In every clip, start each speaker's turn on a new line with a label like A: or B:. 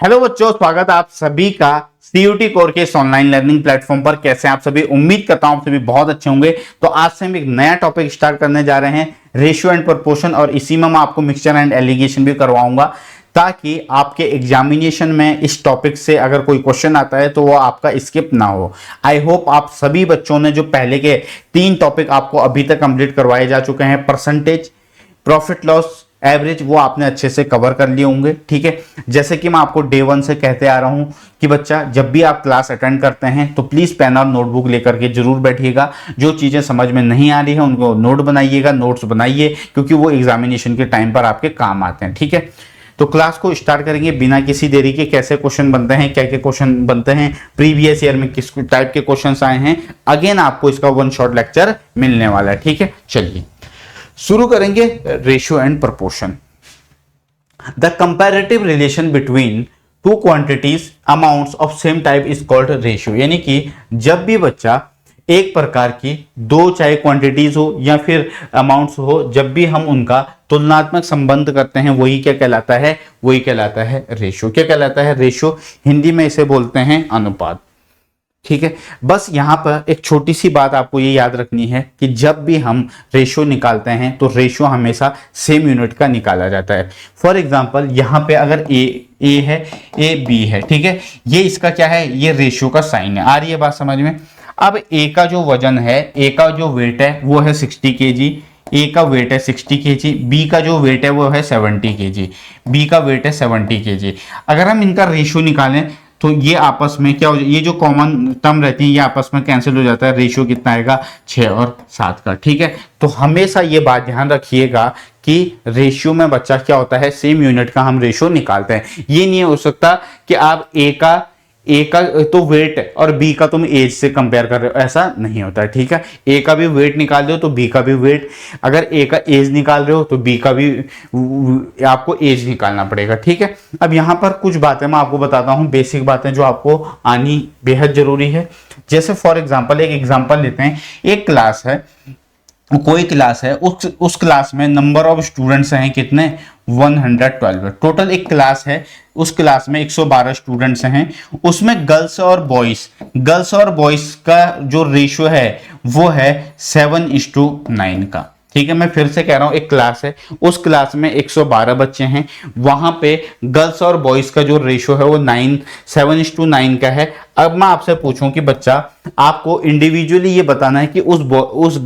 A: Hello बच्चों, स्वागत है आप सभी का सीयूटी कोर के इस ऑनलाइन लर्निंग प्लेटफॉर्म पर। कैसे हैं आप सभी? उम्मीद करता हूं आप सभी बहुत अच्छे होंगे। तो आज से हम एक नया टॉपिक स्टार्ट करने जा रहे हैं, रेशियो एंड प्रोपोर्शन, और इसी में मैं आपको मिक्सचर एंड एलिगेशन भी करवाऊंगा ताकि आपके एग्जामिनेशन में इस टॉपिक से अगर कोई क्वेश्चन आता है तो वो आपका स्किप ना हो। आई होप आप सभी बच्चों ने जो पहले के 3 टॉपिक आपको अभी तक कंप्लीट करवाए जा चुके हैं, परसेंटेज, प्रॉफिट लॉस, एवरेज, वो आपने अच्छे से कवर कर लिए होंगे। ठीक है, जैसे कि मैं आपको डे 1 से कहते आ रहा हूं कि बच्चा जब भी आप क्लास अटेंड करते हैं तो प्लीज पेन और नोटबुक लेकर के जरूर बैठिएगा। जो चीजें समझ में नहीं आ रही है उनको नोट बनाइएगा, नोट्स बनाइए, क्योंकि वो एग्जामिनेशन के टाइम पर आपके काम आते हैं। ठीक है, तो क्लास को स्टार्ट करेंगे बिना किसी देरी के। कैसे क्वेश्चन बनते हैं, क्या क्या क्वेश्चन बनते हैं, प्रीवियस ईयर में किस टाइप के क्वेश्चंस आए हैं, अगेन आपको इसका 1 शॉर्ट लेक्चर मिलने वाला है। ठीक है, चलिए शुरू करेंगे। Ratio and proportion. The comparative relation between two quantities amounts of same type is called ratio. यानी कि जब भी बच्चा एक प्रकार की दो, चाहे क्वांटिटीज हो या फिर अमाउंट्स हो, जब भी हम उनका तुलनात्मक संबंध करते हैं वही क्या कहलाता है? वही कहलाता है रेशियो। क्या कहलाता है? रेशियो। हिंदी में इसे बोलते हैं अनुपात। ठीक है, बस यहां पर एक छोटी सी बात आपको ये याद रखनी है कि जब भी हम रेशियो निकालते हैं तो रेशियो हमेशा सेम यूनिट का निकाला जाता है। फॉर एग्जांपल यहां पे अगर ए है, ए बी है, ठीक है, ये इसका क्या है? ये रेशियो का साइन है। आ रही है बात समझ में? अब ए का जो वजन है, ए का जो वेट है वो है 60 kg, ए का वेट है 60 kg, बी का जो वेट है वो है 70 kg, बी का वेट है 70 kg। अगर हम इनका रेशियो निकालें तो ये आपस में क्या हो जाए? ये जो कॉमन टर्म रहती है ये आपस में कैंसिल हो जाता है। रेशियो कितना आएगा? 6 और 7 का। ठीक है, तो हमेशा ये बात ध्यान रखिएगा कि रेशियो में बच्चा क्या होता है? सेम यूनिट का हम रेशियो निकालते हैं। ये नहीं हो सकता कि आप ए का तो वेट है और बी का तुम एज से कंपेयर कर रहे हो, ऐसा नहीं होता है। ठीक है, ए का भी वेट निकाल रहे हो तो बी का भी वेट, अगर ए का एज निकाल रहे हो तो बी का भी आपको एज निकालना पड़ेगा। ठीक है, अब यहां पर कुछ बातें मैं आपको बताता हूं, बेसिक बातें जो आपको आनी बेहद जरूरी है। जैसे फॉर एग्जाम्पल एक एग्जाम्पल लेते हैं। एक क्लास है, कोई क्लास है, उस क्लास में नंबर ऑफ स्टूडेंट्स हैं कितने? 112। टोटल एक क्लास है, उस क्लास में 112 स्टूडेंट्स हैं। उसमें गर्ल्स और बॉयज का जो रेशियो है वो है 7:9 का। ठीक है, मैं फिर से कह रहा हूं, एक क्लास है, उस क्लास में 112 बच्चे हैं, वहां पे गर्ल्स और बॉयज का जो रेशियो है वो 7:9 का है। अब मैं आपसे पूछूं कि बच्चा आपको इंडिविजुअली ये बताना है कि उस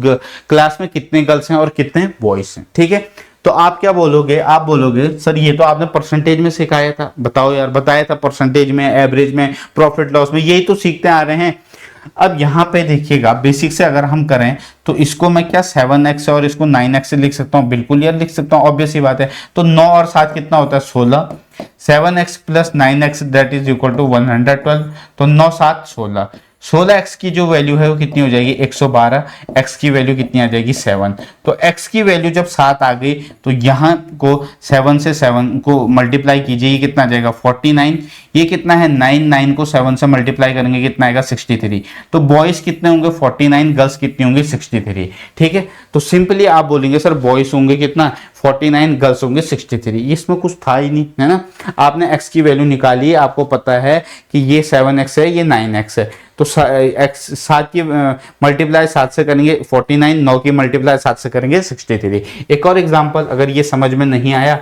A: क्लास में कितने गर्ल्स हैं और कितने बॉयज हैं। ठीक है, तो आप क्या बोलोगे? आप बोलोगे सर ये तो आपने परसेंटेज में सिखाया था। बताओ यार, बताया था परसेंटेज में, एवरेज में, प्रॉफिट लॉस में, यही तो सीखते आ रहे हैं। अब यहां पे देखिएगा, बेसिक से अगर हम करें तो इसको मैं क्या 7x और इसको 9x से लिख सकता हूं? बिल्कुल यार लिख सकता हूं, ऑब्वियस ही बात है। तो 9 और 7 कितना होता है? 16। 7x plus 9x that is equal to 112। तो 9 7 16। 16x की जो वैल्यू है वो कितनी हो जाएगी? 112। x की वैल्यू कितनी आ जाएगी? 7। तो x की वैल्यू जब 7 आ गई तो यहाँ को 7 से 7 को मल्टीप्लाई कीजिए, ये कितना आ जाएगा? 49। ये कितना है? 9 को 7 से मल्टीप्लाई करेंगे कितना आएगा? 63। तो बॉयज कितने होंगे? 49, गर्ल्स कितनी होंगी? 63। ठीक है, तो सिंपली आप बोलेंगे सर बॉयज होंगे कितना? 49, गर्ल्स होंगे 63। इसमें कुछ था ही नहीं, है ना? आपने x की वैल्यू निकाली, आपको पता है कि ये 7x है, ये 9x है। तो x 7 की मल्टीप्लाई 7 से करेंगे 49, 9 की मल्टीप्लाई 7 से करेंगे 63। एक और एग्जांपल, अगर ये समझ में नहीं आया,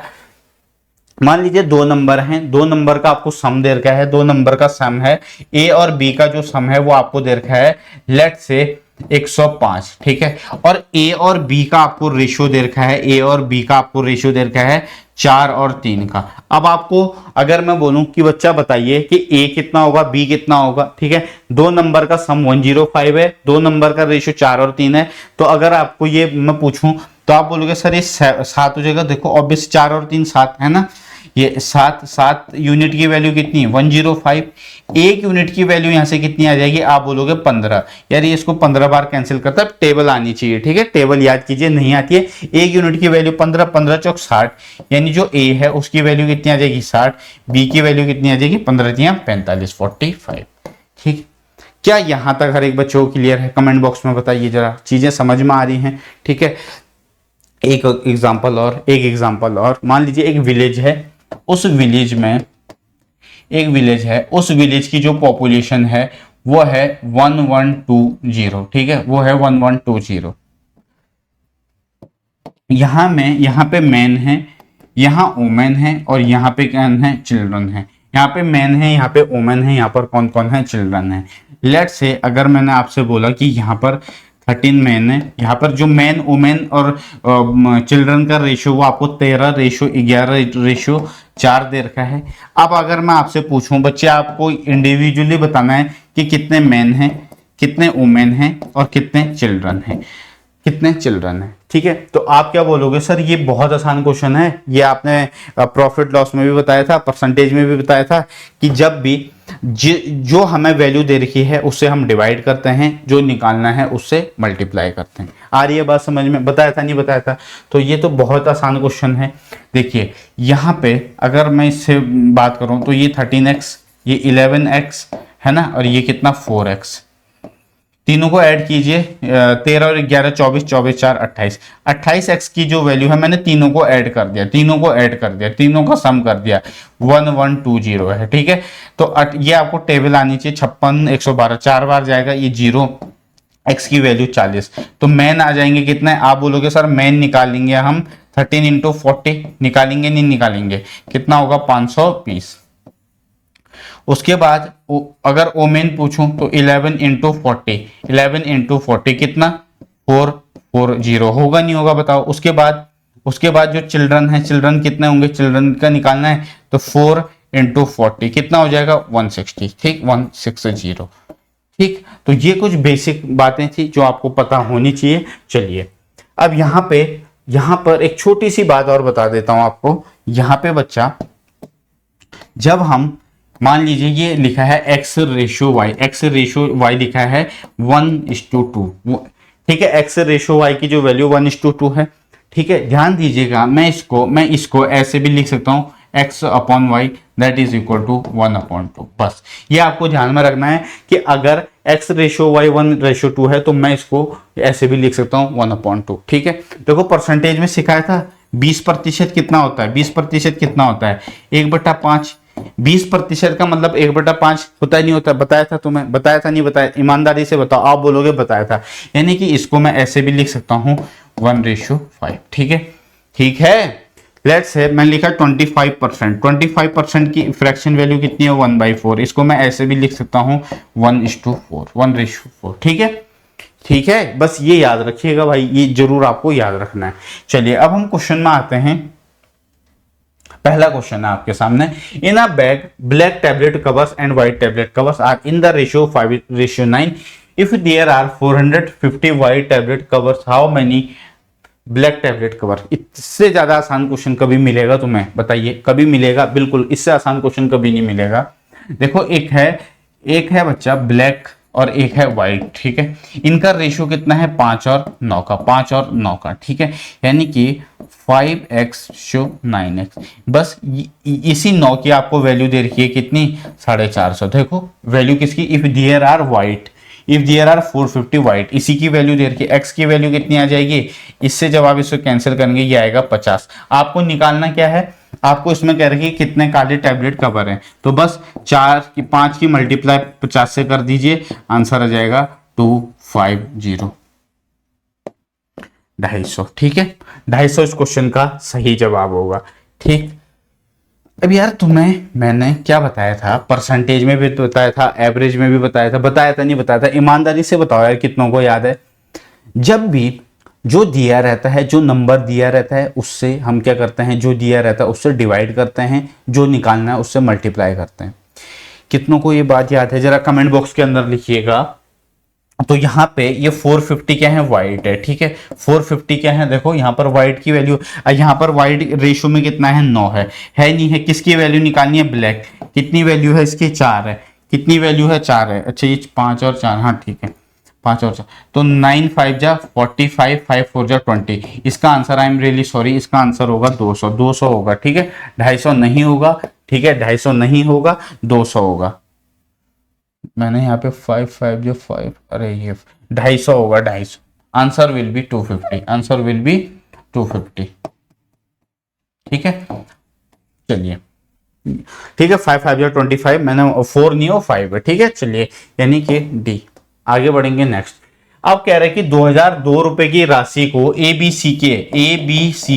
A: मान लीजिए 2 नंबर हैं, 2 नंबर का आपको सम दे रखा है। 2 नंबर का सम है, ए और बी का जो सम है वो आपको दे रखा है लेट से 105। ठीक है, और ए और बी का आपको रेशियो दे रखा है, ए और बी का आपको रेशियो दे रखा है 4 और 3 का। अब आपको अगर मैं बोलूं कि बच्चा बताइए कि ए कितना होगा, बी कितना होगा? ठीक है, 2 नंबर का सम 105 है, 2 नंबर का रेशियो 4 और 3 है। तो अगर आपको ये मैं पूछूं तो आप बोलोगे सर ये 7 हो जाएगा। देखो ऑब्वियस 4 और 3 7 है ना, ये 7 यूनिट की वैल्यू कितनी है? 105। एक यूनिट की वैल्यू यहां से कितनी आ जाएगी? आप बोलोगे 15। यार ये इसको 15 बार कैंसिल करता है, टेबल आनी चाहिए। ठीक है, टेबल याद कीजिए, नहीं आती है। एक यूनिट की वैल्यू 15, 15 चौक 60, यानी जो ए है उसकी वैल्यू कितनी आ जाएगी? 60। बी की वैल्यू कितनी आ जाएगी? 15 तियां 45, 45। ठीक, क्या यहां तक हर एक बच्चे को क्लियर है? कमेंट बॉक्स में बताइए जरा, चीजें समझ में आ रही हैं? ठीक है, एक एग्जांपल और मान लीजिए एक विलेज है, उस विलेज में एक विलेज है, उस विलेज की जो पॉपुलेशन है वो है 1120, ठीक है, वो है 1120। यहाँ पे मैन है, यहाँ वुमेन है, और यहाँ पे क्या है, चिल्ड्रन है। यहाँ पे मैन है, यहाँ पे वुमेन है, यहाँ पर कौन कौन है, चिल्ड्रन है। लेट्स से अगर मैंने आपसे बोला कि यहाँ पर 13 मैन है, यहाँ पर जो मैन वुमेन और चिल्ड्रन का रेशियो वो आपको 13:11:4 दे रखा है। अब अगर मैं आपसे पूछूं बच्चे, आपको इंडिविजुअली बताना है कि कितने मैन हैं, कितने वुमेन हैं और कितने चिल्ड्रन हैं, कितने चिल्ड्रन है, ठीक है। तो आप क्या बोलोगे, सर ये बहुत आसान क्वेश्चन है, ये आपने प्रॉफिट लॉस में भी बताया था, परसेंटेज में भी बताया था कि जब भी जो हमें वैल्यू दे रखी है उससे हम डिवाइड करते हैं, जो निकालना है उससे मल्टीप्लाई करते हैं। आ रही है बात समझ में, बताया था नहीं बताया था? तो ये तो बहुत आसान क्वेश्चन है। देखिए यहाँ पे अगर मैं इससे बात करूं तो ये 13x, ये 11x है ना, और ये कितना 4x, तीनों को ऐड कीजिए, 13 और 11 24, 24 4 28, 28x की जो वैल्यू है मैंने तीनों को ऐड कर दिया, तीनों का सम कर दिया, 1120 है, ठीक है। तो ये आपको टेबल आनी चाहिए 56 112, 4 बार जाएगा ये 0, x की वैल्यू 40, तो मैन आ जाएंगे कितने, आप बोलोगे सर मैन निकालेंगे हम 13 × 40, निकालेंगे नहीं निकालेंगे, कितना होगा 520। उसके बाद अगर ओमेन पूछूं तो 11 × 40, 11 × 40 कितना 440 होगा नहीं होगा बताओ। उसके बाद जो चिल्ड्रन है, चिल्ड्रन कितने होंगे, चिल्ड्रन का निकालना है तो 4 × 40 कितना हो जाएगा 160, ठीक 160, ठीक। तो ये कुछ बेसिक बातें थी जो आपको पता होनी चाहिए। चलिए अब यहाँ पर एक छोटी सी बात और बता देता हूं आपको। यहाँ पे बच्चा, जब हम मान लीजिए ये लिखा है x/y लिखा है 1:2, ठीक है, x/y की जो वैल्यू 1:2 है, ठीक है। ध्यान दीजिएगा, मैं इसको ऐसे भी लिख सकता हूं x/y that is equal to 1/2। बस ये आपको ध्यान में रखना है कि अगर x/y 1:2 है तो मैं इसको ऐसे भी लिख सकता हूं 1/2, ठीक है। देखो परसेंटेज में सिखाया था 20% कितना होता है, 20% कितना होता है 1/5, 20% का मतलब 1/5 होता ही नहीं होता, बताया था तुम्हें, बताया था नहीं बताया, ईमानदारी से बताओ, आप बोलोगे बताया था। यानी कि इसको मैं ऐसे भी लिख सकता हूं 1:5, ठीक है, ठीक है। लेट्स से मैं लिखा 25%, की फ्रैक्शन वैल्यू कितनी है 1/4, इसको मैं ऐसे भी लिख सकता हूं 1:4, ठीक है, ठीक है। बस ये याद रखिएगा भाई, ये जरूर आपको याद रखना है। चलिए अब हम क्वेश्चन में आते हैं। पहला क्वेश्चन है आपके सामने, in a bag black tablet covers and white tablet covers are in the ratio 5:9, if there are 450 white tablet covers, how many black tablet cover. इससे ज्यादा आसान क्वेश्चन कभी मिलेगा तुम्हें, बताइए कभी मिलेगा? बिल्कुल, इससे आसान क्वेश्चन कभी नहीं मिलेगा। देखो एक है बच्चा ब्लैक और एक है व्हाइट, ठीक है। इनका रेशियो कितना है 5 और 9 का, ठीक है। यानी कि 5x/9x, बस इसी 9 की आपको वैल्यू दे रखी है कितनी 450। देखो वैल्यू किसकी, इफ देयर आर 450 व्हाइट, इसी की वैल्यू दे रखी है। x की वैल्यू कितनी आ जाएगी, इससे जब आप इसको कैंसिल करेंगे ये आएगा 50। आपको निकालना क्या है, आपको इसमें कह रही है कितने काले टैबलेट कवर हैं, तो बस 5 की मल्टीप्लाई 50 से कर दीजिए, आंसर आ जाएगा 250, 250, ठीक है। 250 इस क्वेश्चन का सही जवाब होगा, ठीक। अब यार तुम्हें मैंने क्या बताया था, परसेंटेज में भी तो बताया था, एवरेज में भी बताया था नहीं बताया था? ईमानदारी से बताओ यार कितनों को याद है? जब भी जो दिया रहता है, जो नंबर दिया रहता है उससे हम क्या करते हैं, जो दिया रहता है उससे डिवाइड करते हैं, जो निकालना है उससे मल्टीप्लाई करते हैं। कितनों को ये बात याद है, जरा कमेंट बॉक्स के अंदर लिखिएगा। तो यहाँ पे ये 450 क्या है, व्हाइट है, ठीक है। 450 क्या है, देखो यहाँ पर व्हाइट की वैल्यू, यहाँ पर व्हाइट रेशियो में कितना है 9 है नहीं है। किसकी वैल्यू निकालनी है, ब्लैक। कितनी वैल्यू है इसकी, 4 है। कितनी वैल्यू है, 4 है। अच्छा ये 5 और 4, हाँ ठीक है 5 और 4, तो 9 5 जा 45, 5 4 जा 20। इसका answer, I am really sorry, इसका आंसर होगा 200 होगा, ठीक है। 250 नहीं होगा, ठीक है, 250 नहीं होगा, 200 होगा। मैंने यहाँ पे 5 5 जो 5, अरे ये 250 होगा, 250। Answer will be 250, answer will be 250, ठीक है। चलिए ठीक है, 5 5 25, मैंने 4 नहीं हो 5 है, ठीक है। चलिए यानी कि डी। आगे बढ़ेंगे नेक्स्ट। अब कह रहे हैं कि 2002 रुपए की राशि को एबीसी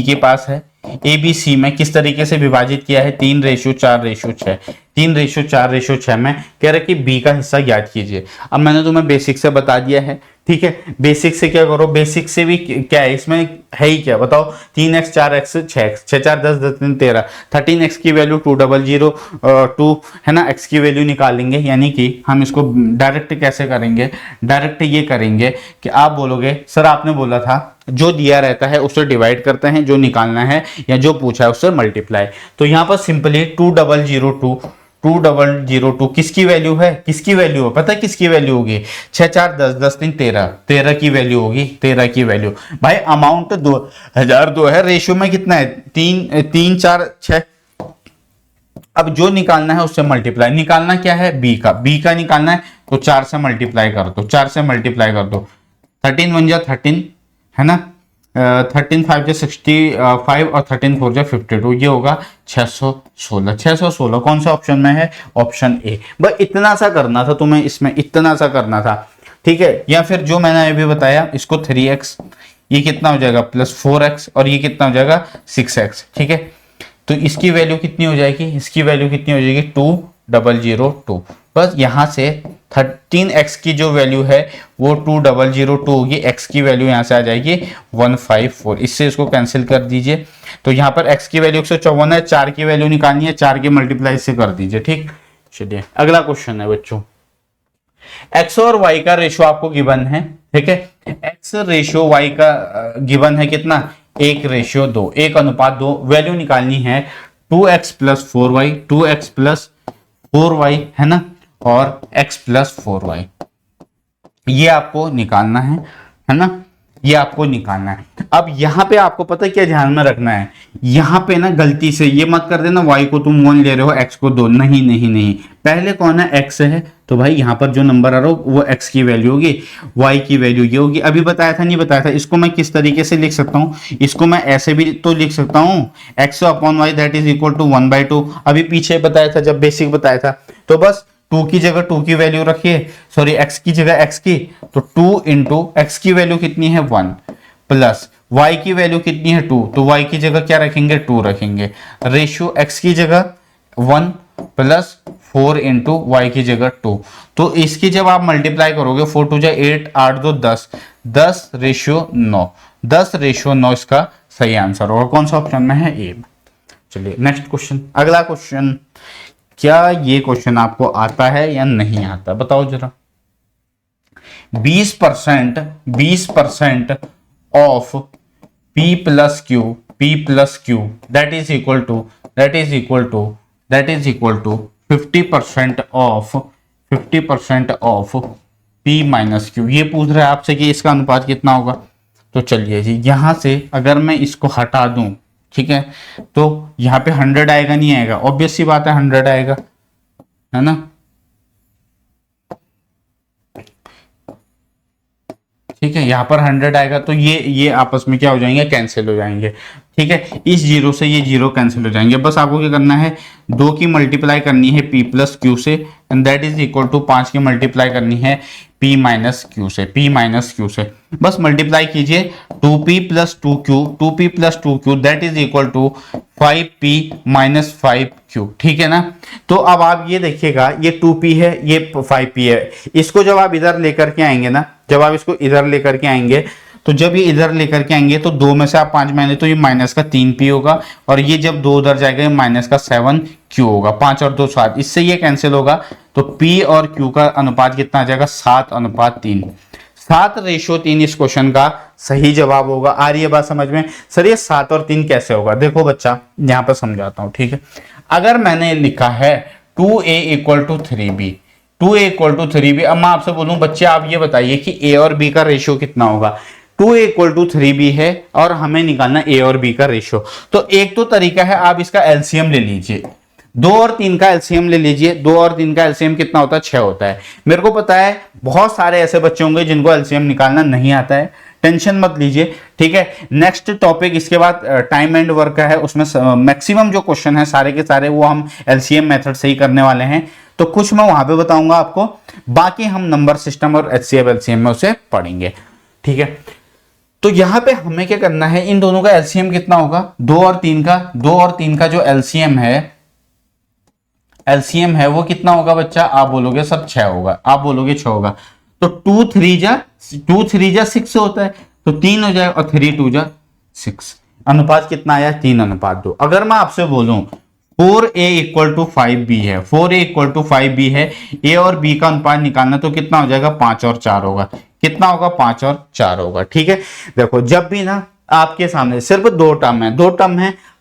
A: के पास है, एबीसी में किस तरीके से विभाजित किया है, 3:4:6, 3:4:6 में कह रहे कि बी का हिस्सा ज्ञात कीजिए। अब मैंने तुम्हें बेसिक से बता दिया है, ठीक है। बेसिक से क्या करो, बेसिक से भी क्या है, इसमें है ही क्या बताओ, 3x 4x 6x 6 4 10 10 3 13, 13x की वैल्यू 2002 है ना, x की वैल्यू निकालेंगे। यानी कि हम इसको डायरेक्ट कैसे करेंगे, डायरेक्ट ये करेंगे कि आप बोलोगे सर आपने बोला था जो दिया रहता है उससे डिवाइड करते हैं, जो निकालना है या जो पूछा है उससे मल्टीप्लाई। तो यहाँ पर सिंपली 2002 किसकी वैल्यू है, किसकी वैल्यू है पता है, किसकी वैल्यू होगी, 6 4 10 10 3 13 की वैल्यू होगी, 13 की वैल्यू। भाई अमाउंट 2002 है, रेशियो में कितना है 3 4 6। अब जो निकालना है उससे मल्टीप्लाई, निकालना क्या है बी का निकालना है, तो 4 से मल्टीप्लाई कर दो, 4 से मल्टीप्लाई कर दो, 13 1 जा 13 है ना, 13 5 65 और 13 4 52, ये होगा 616। 616 कौन सा ऑप्शन में है, ऑप्शन ए। बस इतना सा करना था तुम्हें, इसमें इतना सा करना था, ठीक है। या फिर जो मैंने अभी बताया इसको 3x, ये कितना हो जाएगा प्लस 4x, और ये कितना हो जाएगा 6x, ठीक है। तो इसकी वैल्यू कितनी हो जाएगी, इसकी वैल्यू कितनी हो जाएगी 2002। बस यहां से 13x की जो वैल्यू है वो 2002 होगी, x की वैल्यू यहां से आ जाएगी 154। इससे इसको कैंसिल कर दीजिए। तो यहां पर x की वैल्यू 154 है, 4 की वैल्यू निकालनी है, 4 के मल्टीप्लाई से कर दीजिए, ठीक। चलिए अगला क्वेश्चन है बच्चों, x और y का रेशियो आपको गिवन है, ठीक है। x रेशियो y का गिवन है कितना, 1:2, 1:2। वैल्यू निकालनी है 2x + 4y, 2x + 4y है ना, और x + 4y, ये आपको निकालना है ना, ये आपको निकालना है। अब यहां पे आपको पता है क्या ध्यान में रखना है, यहां पे ना गलती से ये मत कर देना y को तुम 1 ले रहे हो x को 2, नहीं नहीं नहीं, पहले कौन है x है, तो भाई यहां पर जो नंबर आ रहा हो वो x की वैल्यू होगी, y की वैल्यू ये होगी। अभी बताया था नहीं बताया था, इसको मैं किस तरीके से लिख सकता हूं, इसको मैं ऐसे भी तो लिख सकता हूं x/y that is equal to 1/2। अभी पीछे बताया था जब बेसिक बताया था, तो बस 2 की जगह 2 की वैल्यू रखिए, सॉरी x की जगह x की, तो 2 इंटू x की वैल्यू कितनी है 1 प्लस y की वैल्यू कितनी है 2, तो y की जगह क्या रखेंगे 2 रखेंगे, रेशियो x की जगह 1 प्लस 4 इंटू वाई की जगह 2। तो इसकी जब आप मल्टीप्लाई करोगे 4 2 8 8 2 10, 10:9, 10:9 इसका सही आंसर होगा। कौन सा ऑप्शन में है, ए। चलिए नेक्स्ट क्वेश्चन, अगला क्वेश्चन। क्या ये क्वेश्चन आपको आता है या नहीं आता, बताओ जरा। 20% of P plus Q that is equal to 50% of P minus Q। ये पूछ रहा है आपसे कि इसका अनुपात कितना होगा। तो चलिए जी, यहां से अगर मैं इसको हटा दूं, ठीक है, तो यहाँ पे 100 आएगा नहीं आएगा, ऑब्वियस सी बात है 100 आएगा, है ना। ठीक है, यहाँ पर 100 आएगा, तो ये आपस में क्या हो जाएंगे, कैंसिल हो जाएंगे। ठीक है, इस जीरो से ये जीरो कैंसिल हो जाएंगे। बस आपको क्या करना है, 2 की मल्टीप्लाई करनी है P प्लस क्यू से, and that is equal to 5 की मल्टीप्लाई करनी है P माइनस क्यू से। बस मल्टीप्लाई कीजिए 2P plus 2Q that is equal to 5P minus 5Q। ठीक है ना। तो अब आप ये देखिएगा, ये 2P है, ये 5P है। इसको जब आप इधर लेकर के आएंगे ना, जब आप इसको इधर लेकर के आएंगे, तो जब ये इधर लेकर के आएंगे तो 2 में से आप 5 माइनस, तो ये माइनस का 3P होगा, और ये जब 2 उधर जाएगा ये माइनस का 7Q होगा। 5 और 2 7, इससे ये कैंसिल होगा। तो P और Q का अनुपात कितना आ जाएगा, 7:3। 7:3 इस क्वेश्चन का सही जवाब होगा। आ रही है बात समझ में। सर ये 7 और 3 कैसे होगा, देखो बच्चा यहां पर समझाता हूं। ठीक है, अगर मैंने लिखा है 2A equal to 3B, 2A equal to 3B, अब मैं आपसे बोलूं बच्चे आप ये बताइए कि A और B का रेशियो कितना होगा। 2A इक्वल टू 3B है और हमें निकालना A और B का रेशियो। तो एक तो तरीका है, आप इसका एलसीएम ले लीजिए, 2 और 3 का एलसीएम ले लीजिए। 2 और 3 का एलसीएम कितना होता है, 6 होता है। मेरे को पता है बहुत सारे ऐसे बच्चे होंगे जिनको एलसीएम निकालना नहीं आता है, टेंशन मत लीजिए। ठीक है। नेक्स्ट टॉपिक इसके बाद टाइम एंड वर्क का है, उसमें मैक्सिमम जो क्वेश्चन है सारे के सारे वो हम एलसीएम मेथड से ही करने वाले हैं, तो कुछ मैं वहां पे बताऊंगा आपको, बाकी हम नंबर सिस्टम और एचसीएफ एलसीएम में उसे पढ़ेंगे, ठीक है। तो यहां पे हमें क्या करना है, इन दोनों का एलसीएम कितना होगा, 2 और 3 का जो एलसीएम है वो कितना होगा बच्चा, आप बोलोगे सर 6 होगा, आप बोलोगे 6 होगा, तो 2 3 जा 6 होता है, तो 3 हो जाए और 3 2 जा 6, अनुपात कितना आया 3:2। अगर मैं आपसे बोलूं 4a इक्वल टू 5b है, 4a इक्वल टू 5b है, a और b का अनुपात निकालना, तो कितना हो जाएगा 5 और 4 होगा, कितना होगा 5 और 4 होगा, ठीक है। देखो जब भी ना आपके सामने सिर्फ दो टर्म है,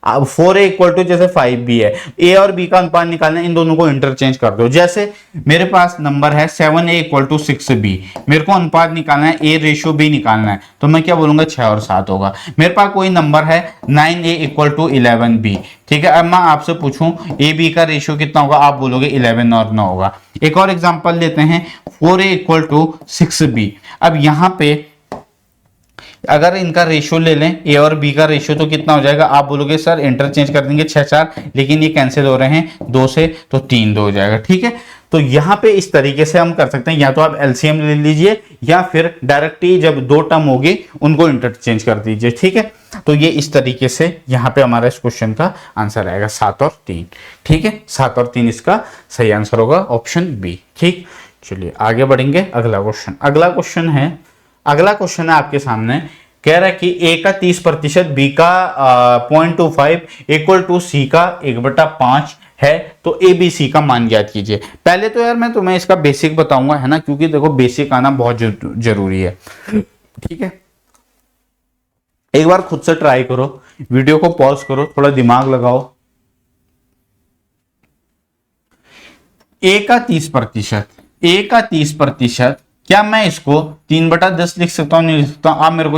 A: 4a इक्वल टू जैसे 5b है, a और b का अनुपात निकालना, इन दोनों को इंटरचेंज कर दो। जैसे मेरे पास नंबर है 7a इक्वल टू 6b, मेरे को अनुपात निकालना है, a रेशियो b निकालना है, तो मैं क्या बोलूंगा 6 और 7 होगा। मेरे पास कोई नंबर है 9a इक्वल टू 11b, ठीक है। अब मैं आपसे पूछूं a b का रेशियो कितना होगा, आप बोलोगे 11 और 9 होगा। एक और एग्जांपल लेते हैं, 4a इक्वल टू 6b। अब यहां पे अगर इनका रेशियो ले लें, ए और बी का रेशियो, तो कितना हो जाएगा, आप बोलोगे सर इंटरचेंज कर देंगे 6 4, लेकिन ये कैंसिल हो रहे हैं 2 से, तो 3 2 हो जाएगा, ठीक है। तो यहां पे इस तरीके से हम कर सकते हैं, या तो आप एलसीएम ले लीजिए या फिर डायरेक्ट ही जब 2 टर्म होगी उनको इंटरचेंज कर दीजिए, ठीक है। तो ये इस तरीके से यहां पे हमारा इस क्वेश्चन का आंसर आएगा 7 और 3, ठीक है। 7 और 3 इसका सही आंसर होगा, ऑप्शन बी, ठीक। चलिए आगे बढ़ेंगे, अगला क्वेश्चन है आपके सामने, कह रहा है कि a का 30%, b का 0.25 इक्वल टू c का 1/5 है, तो a b c का मान ज्ञात कीजिए। पहले तो यार मैं तुम्हें इसका बेसिक बताऊंगा, है ना, क्योंकि देखो बेसिक आना बहुत जरूरी है, ठीक है। एक बार खुद से ट्राई करो, वीडियो को पॉज करो, थोड़ा दिमाग लगाओ। a का 30%, क्या मैं इसको 3/10 लिख सकता हूं, नहीं लिख सकता हूं? आप मेरे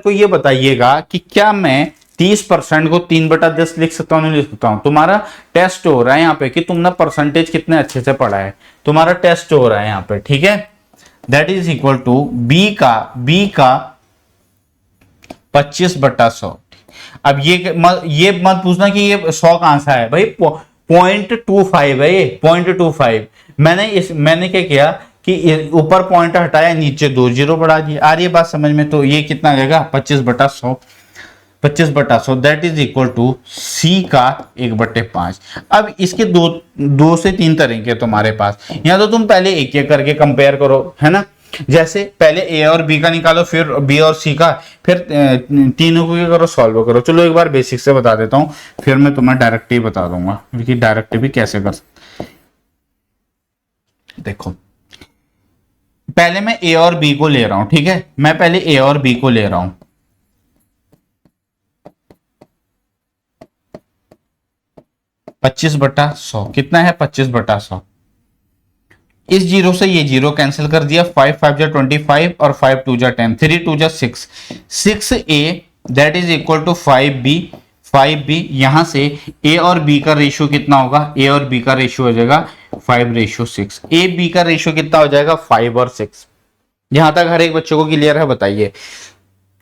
A: को ये बताइएगा कि क्या मैं 30% को 3/10 लिख सकता हूं, नहीं लिख सकता हूं? तुम्हारा टेस्ट हो रहा है यहाँ पे कि तुमने परसेंटेज कितने अच्छे से पढ़ा है, तुम्हारा टेस्ट हो रहा है यहाँ पे, ठीक है। That is equal to B का 25/100। अब ये मत पूछना कि ये 100 कहां से है भाई, 0.25 है ये, 0.25। मैंने क्या किया कि ऊपर पॉइंट हटाया, नीचे 2 जीरो बढ़ा दिए। आ रही है बात समझ में? तो ये कितना आ जाएगा 25/100 दैट इज इक्वल टू सी का 1/5। अब इसके दो से 3 तरीके तुम्हारे पास, या तो तुम पहले एक एक करके कंपेयर करो, है ना, जैसे पहले ए और बी का निकालो, फिर बी और सी का, फिर तीनों को क्या करो, सॉल्व करो। चलो एक बार बेसिक से बता देता हूं, फिर मैं तुम्हें डायरेक्ट ही बता दूंगा कि डायरेक्ट भी कैसे कर सकते। देखो पहले मैं ए और बी को ले रहा हूं, ठीक है, मैं पहले ए और बी को ले रहा हूं। पच्चीस बटा 100 कितना है, 25/100। इस जीरो से ये जीरो कैंसिल कर दिया, 5 5 जा 25 और 5 2 जा 10, 3 2 जा 6, 6a that is equal to 5b। यहां से a और b का रेशियो कितना होगा, a और b का रेशियो हो जाएगा 5:6। a b का रेशियो कितना हो जाएगा 5 और 6। यहां तक हर एक बच्चे को क्लियर है, बताइए,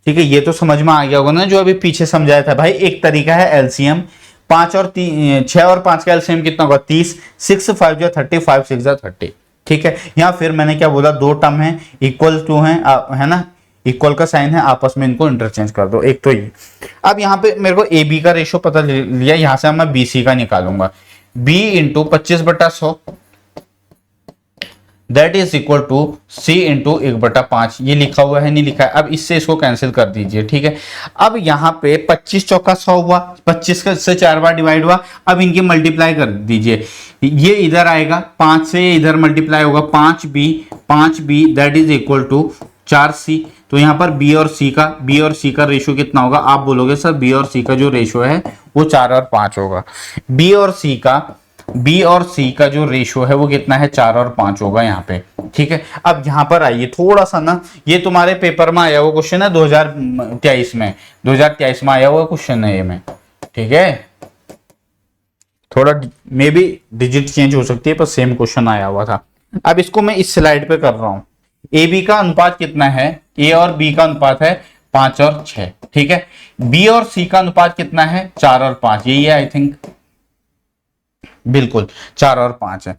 A: ठीक है। ये तो समझ में आ गया होगा ना जो अभी पीछे समझाया था भाई। एक तरीका है एलसीएम, 6 और 5 का एलसीएम कितना होगा 30, 6 5 जा 30, 5 6 जा 30, ठीक है। या फिर मैंने क्या बोला, 2 टर्म है, इक्वल टू है ना, इक्वल का साइन है, आपस में इनको इंटरचेंज कर दो। एक तो ये, अब यहाँ पे मेरे को ए बी का रेशियो पता लिया, यहां से मैं बी सी का निकालूंगा, b into 25/100 that is equal to c into 1/5। ये लिखा हुआ है, नहीं लिखा है, अब इससे इसको कैंसिल कर दीजिए, ठीक है। अब यहाँ पे 25 चौका 100 हुआ, 25 से 4 बार डिवाइड हुआ, अब इनकी मल्टीप्लाई कर दीजिए, ये इधर आएगा, 5 से इधर मल्टीप्लाई होगा, 5b that is equal to 4c। तो यहाँ पर b और c का रेशियो कितना होगा, आप बोलोगे सर b और c का जो रेशियो है वो 4 और 5 होगा। b और c का जो रेशियो है वो कितना है, 4 और 5 होगा यहाँ पे, ठीक है। अब यहाँ पर आइए थोड़ा सा ना, ये तुम्हारे पेपर में आया हुआ क्वेश्चन है 2023 में आया हुआ क्वेश्चन है ये में, ठीक है। थोड़ा मे बी डिजिट चेंज हो सकती है, पर सेम क्वेश्चन आया हुआ था। अब इसको मैं इस स्लाइड पे कर रहा हूं। ए बी का अनुपात कितना है ए और बी का अनुपात है 5 और 6, ठीक है। बी और सी का अनुपात कितना है, 4 और 5, यही है आई थिंक, बिल्कुल 4 और 5 है।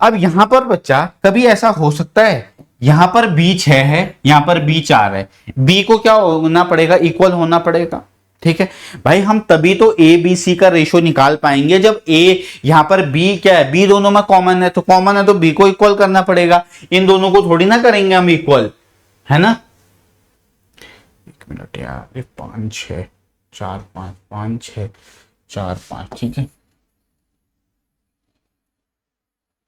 A: अब यहां पर बच्चा कभी ऐसा हो सकता है, यहां पर बी 6 है, यहां पर बी 4 है, बी को क्या होना पड़ेगा, इक्वल होना पड़ेगा, ठीक है भाई। हम तभी तो ए बी सी का रेशियो निकाल पाएंगे जब ए, यहां पर बी क्या है, बी दोनों में कॉमन है, तो कॉमन है तो बी को इक्वल करना पड़ेगा, इन दोनों को थोड़ी ना करेंगे हम इक्वल, है ना। एक मिनट यार, 5 6 4 5 5 6 4 5, ठीक है,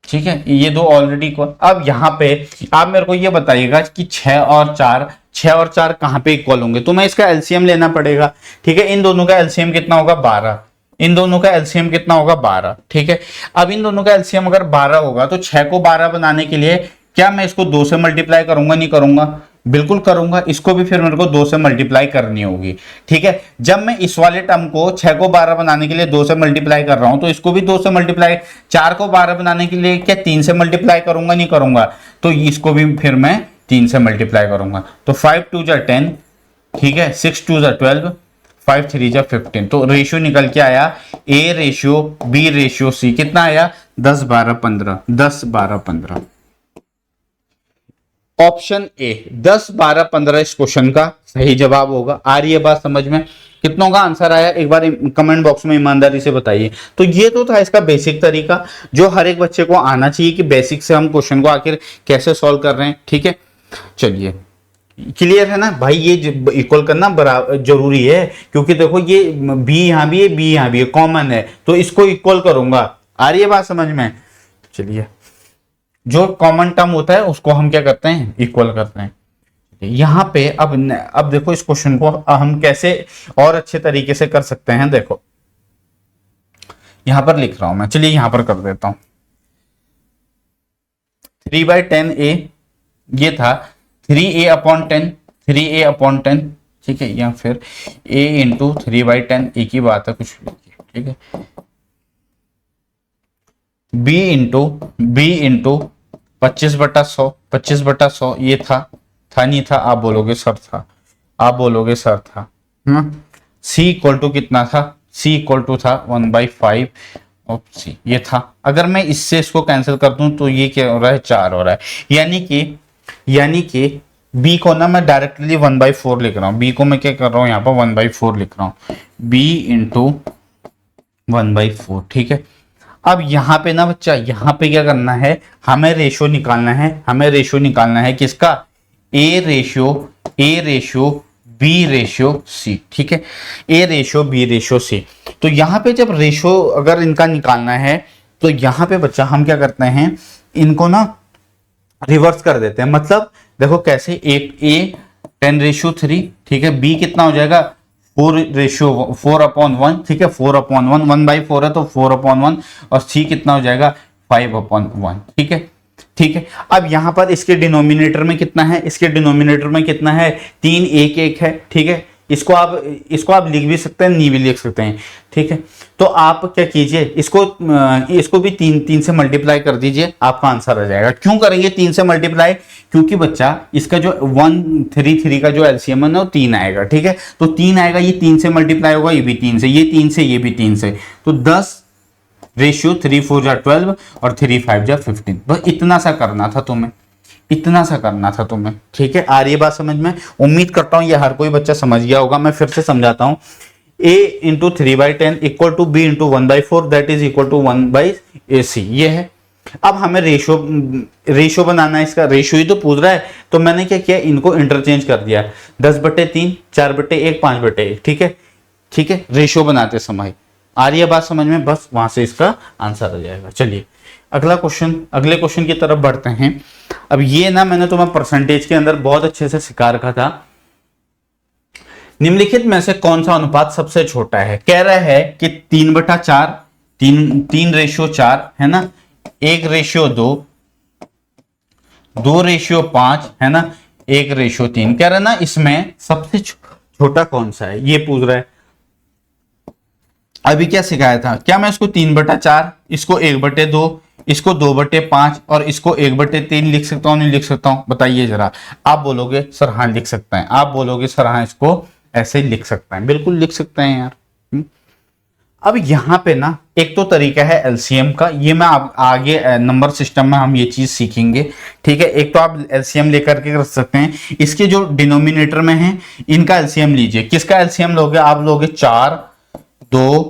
A: ठीक है, ये दो ऑलरेडी इक्वल। अब यहां पे आप मेरे को ये बताइएगा कि 6 और 4 कहां पे इक्वल होंगे, तो मैं इसका एलसीएम लेना पड़ेगा, ठीक है। इन दोनों का एलसीएम कितना होगा, 12, इन दोनों का एलसीएम कितना होगा, 12, ठीक है। अब इन दोनों का एलसीएम अगर 12 होगा तो 6 को 12 बनाने के लिए क्या मैं इसको 2 से मल्टीप्लाई करूंगा, नहीं करूंगा, बिल्कुल करूंगा, इसको भी फिर मेरे को 2 से मल्टीप्लाई करनी होगी, ठीक है। जब मैं इस वाले टर्म को 6 को 12 बनाने के लिए 2 से मल्टीप्लाई कर रहा हूं तो इसको भी 2 से मल्टीप्लाई, 4 को 12 बनाने के लिए क्या 3 से मल्टीप्लाई करूंगा, नहीं करूंगा, तो इसको भी फिर मैं 3 से मल्टीप्लाई करूंगा, तो 5 2 जा 10, ठीक है, 6 2 जा 12, 5 3 जा 15, तो रेशियो निकल के आया A ratio B ratio C, कितना आया 10 12 15, 10 12 15, ऑप्शन ए 10 12 15 इस क्वेश्चन का सही जवाब होगा। आ रही है बात समझ में, कितनों का आंसर आया एक बार कमेंट बॉक्स में ईमानदारी से बताइए। तो ये तो था इसका बेसिक तरीका जो हर एक बच्चे को आना चाहिए कि बेसिक से हम क्वेश्चन को आखिर कैसे सॉल्व कर रहे हैं, ठीक है। चलिए क्लियर है ना भाई, ये इक्वल करना बराबर जरूरी है, क्योंकि देखो ये बी यहां भी है, बी यहां भी है, कॉमन है, तो इसको इक्वल करूंगा। आ रही है बात समझ में, चलिए जो कॉमन टर्म होता है उसको हम क्या करते हैं, इक्वल करते हैं। यहां पे अब देखो इस क्वेश्चन को हम कैसे और अच्छे तरीके से कर सकते हैं, देखो यहां पर लिख रहा हूं मैं, चलिए यहां पर कर देता हूं। 3/10a ये था 3a/10, 3a/10, ठीक है, या फिर a इंटू 3/10, एक ही बात है, कुछ ठीक है, b इंटू 25/100, 25/100 ये था नहीं था, आप बोलोगे सर था, आप बोलोगे सर था, c इक्वल टू कितना था, c इक्वल टू था 1/5 ऑफ c, ये था। अगर मैं इससे इसको कैंसिल कर दूं तो ये क्या हो रहा है, 4 हो रहा है, यानी कि b को ना मैं डायरेक्टली 1/4 लिख रहा हूं, b को मैं क्या कर रहा हूं यहाँ पर 1/4 लिख रहा हूं, b इंटू 1/4, ठीक है। अब यहाँ पे ना बच्चा, यहाँ पे क्या करना है, हमें रेशियो निकालना है किसका, A ratio B ratio C, ठीक है, A ratio B ratio C. तो यहाँ पे जब रेशियो अगर इनका निकालना है तो यहाँ पे बच्चा हम क्या करते हैं, इनको ना रिवर्स कर देते हैं। मतलब देखो कैसे, ए 10/3, ठीक है, बी कितना हो जाएगा 4/1, ठीक है, 4/1, 1/4 है तो 4/1, और सी कितना हो जाएगा 5/1, ठीक है, ठीक है। अब यहां पर इसके डिनोमिनेटर में कितना है, 3 1 1 है, ठीक है। इसको आप लिख भी सकते हैं, नहीं भी लिख सकते हैं, ठीक है। तो आप क्या कीजिए, इसको भी 3 से मल्टीप्लाई कर दीजिए, आपका आंसर आ जाएगा। क्यों करेंगे 3 से मल्टीप्लाई, क्योंकि बच्चा इसका जो 133 का जो एलसीएम है ना वो 3 आएगा, ठीक है। तो 3 आएगा, ये 3 से मल्टीप्लाई होगा, ये भी 3 से, ये 3 से, ये भी 3 से, तो 10 रेशियो 3 4 जा 12 और 3 5 जा 15। बस इतना सा करना था तुम्हें, ठीक है। आ रही है बात समझ में, उम्मीद करता हूं ये हर कोई बच्चा समझ गया होगा। मैं फिर से समझाता हूं, a into 3/10 equal to b into 1/4 that is equal to 1/ac, ये है। अब हमें रेशियो बनाना है, इसका रेशियो ही तो पूछ रहा है, तो मैंने क्या किया, इनको इंटरचेंज कर दिया, 10/3, 4/1, 5/1, ठीक है, रेशियो बनाते समय। आ रही है बात समझ में, बस वहां से इसका आंसर आ जाएगा। चलिए अगले क्वेश्चन की तरफ बढ़ते हैं। अब ये ना मैंने तुम्हें परसेंटेज के अंदर बहुत अच्छे से सिखा रखा था। निम्नलिखित में से कौन सा अनुपात सबसे छोटा है, कह रहा है कि 3/4, 3/4 है ना, 1/2, 2/5 है ना, 1/3, कह रहा है ना इसमें सबसे छोटा कौन सा है, ये पूछ रहा है। अभी क्या सिखाया था, क्या मैं इसको 3/4, इसको 1/2, इसको 2/5 और इसको 1/3 लिख सकता हूँ नहीं लिख सकता हूँ, बताइए जरा। आप बोलोगे सर हाँ लिख सकते हैं, आप बोलोगे सर हाँ इसको ऐसे ही लिख सकते हैं, बिल्कुल लिख सकते हैं यार। अब यहाँ पे ना एक तो तरीका है एलसीएम का, ये मैं आप आगे नंबर सिस्टम में हम ये चीज सीखेंगे, ठीक है। एक तो आप एलसीएम लेकर के कर सकते हैं, इसके जो डिनोमिनेटर में है इनका एलसीएम लीजिए। किसका एलसीएम लोगे? आप लोगे 4, 2,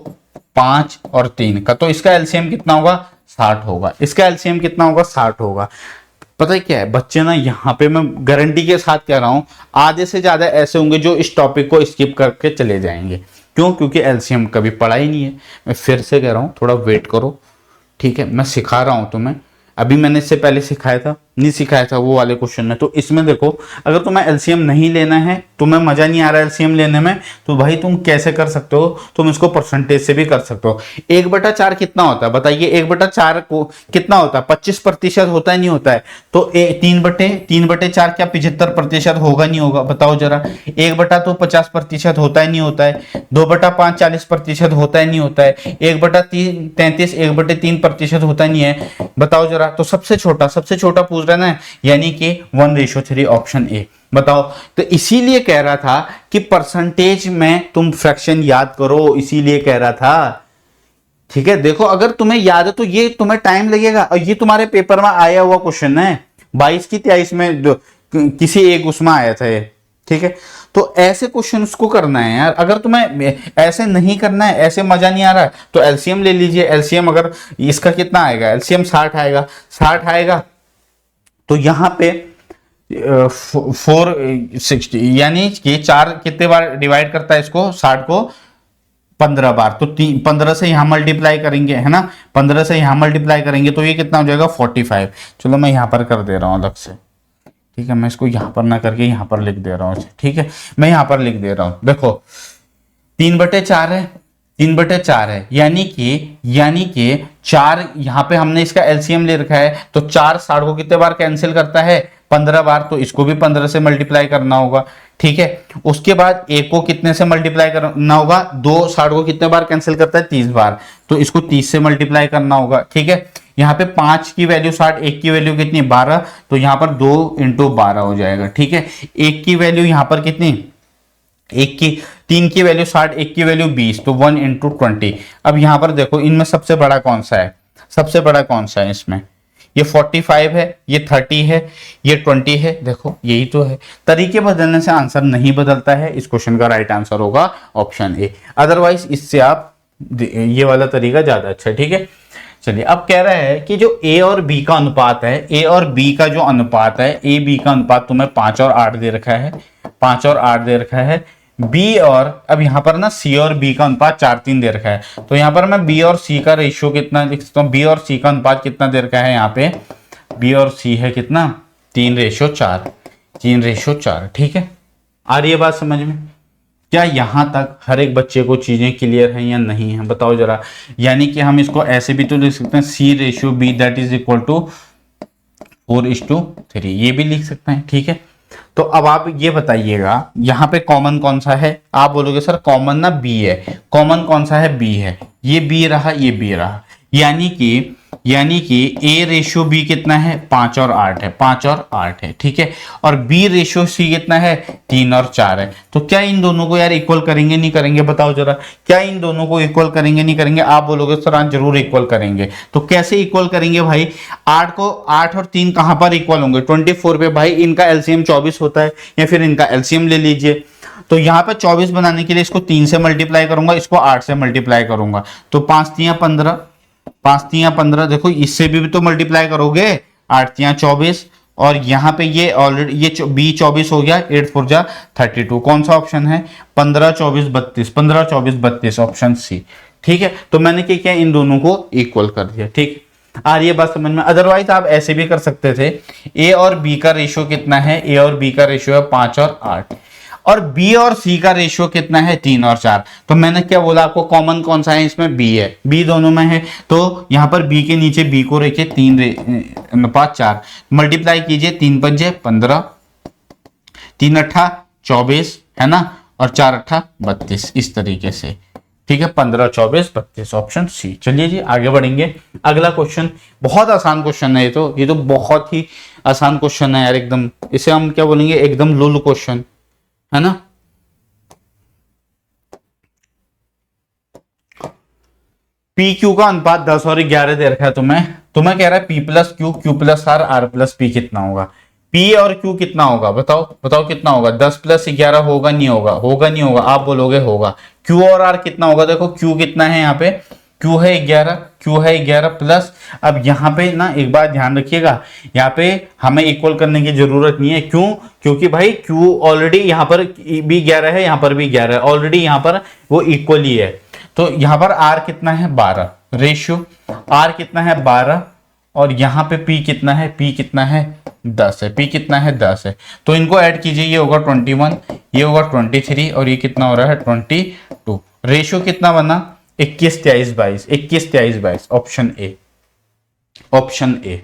A: 5 और 3 का, तो इसका एलसीएम कितना होगा? 60 होगा। इसका एलसीएम कितना होगा? 60 होगा। पता है क्या है बच्चे ना, यहाँ पे मैं गारंटी के साथ कह रहा हूं आधे से ज्यादा ऐसे होंगे जो इस टॉपिक को स्किप करके चले जाएंगे। क्यों? क्योंकि एलसीएम कभी पढ़ा ही नहीं है। मैं फिर से कह रहा हूं थोड़ा वेट करो, ठीक है। मैं सिखा रहा हूं तुम्हें, अभी मैंने इससे पहले सिखाया था, नहीं सिखाया था वो वाले क्वेश्चन में। तो इसमें देखो, अगर तुम्हें एलसीएम नहीं लेना है, तुम्हें मजा नहीं आ रहा है एलसीएम लेने में, तो भाई तुम कैसे कर सकते हो? तुम इसको परसेंटेज से भी कर सकते हो। 1/4 कितना होता है बताइए? 1/4 को कितना होता है? 25% होता है नहीं होता है? तो 3/4 क्या 75% होगा नहीं होगा? बताओ जरा। 1/2 तो 50% होता है नहीं होता है? 2/5 40% होता है नहीं होता है? 1/3 33 1/3% होता नहीं है? बताओ जरा। तो सबसे छोटा पूछ रहा है ना, यानी कि 1:3 ऑप्शन ए। बताओ। तो इसीलिए कह रहा था कि परसेंटेज में तुम फ्रैक्शन याद करो, इसीलिए कह रहा था, ठीक है। देखो अगर तुम्हें याद है तो ये तुम्हें टाइम लगेगा, और ये तुम्हारे पेपर में आया हुआ क्वेश्चन है 22 की 23 में, जो किसी एक उसमें आया था ये, ठीक है। तो ऐसे क्वेश्चन को करना है यार। अगर तुम्हें ऐसे नहीं करना है, ऐसे मजा नहीं आ रहा है, तो एलसीएम ले लीजिए। एलसीएम अगर इसका कितना आएगा? एलसीएम 60 आएगा। 60 आएगा तो यहां पे 460, यानी कि 4 कितने बार डिवाइड करता है इसको? 60 को 15 बार। तो 15 से यहां मल्टीप्लाई करेंगे, है ना। 15 से यहां मल्टीप्लाई करेंगे तो ये कितना हो जाएगा? 45। चलो मैं यहां पर कर दे रहा हूं अलग से, ठीक है। मैं इसको यहां पर ना करके यहां पर लिख दे रहा हूं, ठीक है। मैं यहां पर लिख दे रहा हूं, देखो 3/4 है, 3/4 है, यानी कि 4, यहां पे हमने इसका एलसीएम ले रखा है, तो 4 60 को कितने बार कैंसिल करता है? 15 बार। तो इसको भी 15 से मल्टीप्लाई करना होगा, ठीक है। उसके बाद एक को कितने से मल्टीप्लाई करना होगा? 2 60 को कितने बार कैंसिल करता है? 30 बार। तो इसको 30 से मल्टीप्लाई करना होगा, ठीक है। यहाँ पे 5 की वैल्यू 60, 1 की वैल्यू कितनी? 12। तो यहाँ पर 2 × 12 हो जाएगा, ठीक है। 1 की वैल्यू यहाँ पर कितनी? 3 की वैल्यू 60, 1 की वैल्यू 20, तो 1 × 20। अब यहाँ पर देखो इनमें सबसे बड़ा कौन सा है? सबसे बड़ा कौन सा है इसमें? ये 45 है, ये 30 है, ये 20 है। देखो यही तो है। तरीके बदलने से आंसर नहीं बदलता है। इस क्वेश्चन का राइट आंसर होगा ऑप्शन ए। अदरवाइज इससे आप ये वाला तरीका ज्यादा अच्छा है, ठीक है। चलिए अब कह रहा है कि जो ए और बी का अनुपात है, ए और बी का जो अनुपात है, ए बी का अनुपात तुम्हें 5 और 8 दे रखा है, 5 और 8 दे रखा है। बी और, अब यहां पर ना सी और बी का अनुपात 4:3 दे रखा है। तो यहां पर मैं बी और सी का रेशियो कितना लिख सकता हूं? बी और सी का अनुपात कितना दे रखा है? यहाँ पे बी और सी है कितना? 3:4, 3:4, ठीक है। आ रही है बात समझ में? क्या यहां तक हर एक बच्चे को चीजें क्लियर हैं या नहीं है? बताओ जरा। यानी कि हम इसको ऐसे भी तो लिख सकते हैं, C/B that is equal to 4:3, ये भी लिख सकते हैं, ठीक है। तो अब आप ये बताइएगा यहां पे कॉमन कौन सा है? आप बोलोगे सर कॉमन ना बी है। कॉमन कौन सा है? बी है। ये बी रहा, ये बी रहा, यानी कि A/B कितना है? 5 और 8 है, 5 और 8 है, ठीक है। और B/C कितना है? 3 और 4 है। तो क्या इन दोनों को यार इक्वल करेंगे नहीं करेंगे? बताओ जरा। क्या इन दोनों को इक्वल करेंगे नहीं करेंगे? आप बोलोगे सर हाँ जरूर इक्वल करेंगे। तो कैसे इक्वल करेंगे भाई? 8 और 3 कहां पर इक्वल होंगे? 24 पे। भाई इनका एलसीएम 24 होता है, या फिर इनका एलसीएम ले लीजिए। तो यहाँ पे 24 बनाने के लिए इसको 3 से मल्टीप्लाई करूंगा, इसको 8 से मल्टीप्लाई करूंगा, तो 5×3 = 15, 5×3 = 15। देखो इससे भी तो मल्टीप्लाई करोगे, 8×3 = 24, और यहाँ पे ये ऑलरेडी ये बी 24 हो गया, 8×4 = 32। कौन सा ऑप्शन है? 15, 24, 32, 15, 24, 32, ऑप्शन सी, ठीक है। तो मैंने क्या किया? इन दोनों को इक्वल कर दिया, ठीक। आ रही है बात समझ में? अदरवाइज आप ऐसे भी कर सकते थे। ए और बी का रेशियो कितना है? ए और बी का रेशियो है 5 और 8, और बी और सी का रेशियो कितना है? 3 और 4। तो मैंने क्या बोला आपको? कॉमन कौन सा है इसमें? बी है। बी दोनों में है, तो यहां पर बी के नीचे बी को रखिए 3:4, मल्टीप्लाई कीजिए, 3×5 = 15, 3×8 = 24, है ना, और 4×8 = 32, इस तरीके से, ठीक है, 15, 24, 32, ऑप्शन सी। चलिए जी आगे बढ़ेंगे। अगला क्वेश्चन बहुत आसान क्वेश्चन है, ये तो बहुत ही आसान क्वेश्चन है यार, एकदम इसे हम क्या बोलेंगे, एकदम लुल क्वेश्चन है ना। पी क्यू का अनुपात 10 और 11 दे रखा है तुम्हें कह रहा है P plus Q, Q plus R plus P कितना होगा। पी और क्यू कितना होगा, बताओ कितना होगा। 10 प्लस 11 होगा नहीं होगा, आप बोलोगे होगा। क्यू और आर कितना होगा, देखो क्यू कितना है यहाँ पे, क्यू है 11 प्लस, अब यहाँ पे ना एक बात ध्यान रखिएगा, यहाँ पे हमें इक्वल करने की जरूरत नहीं है। क्यों? क्योंकि भाई क्यू ऑलरेडी यहाँ पर भी 11 है, यहाँ पर भी 11 है, ऑलरेडी यहाँ पर वो इक्वल ही है। तो यहाँ पर आर कितना है 12, रेशियो आर कितना है 12, और यहाँ पे पी कितना है 10 है, पी कितना है 10 है। तो इनको ऐड कीजिए, ये होगा 21, ये होगा 23, और ये कितना हो रहा है 22। रेशियो कितना बना 21, 23, 22, ऑप्शन ए।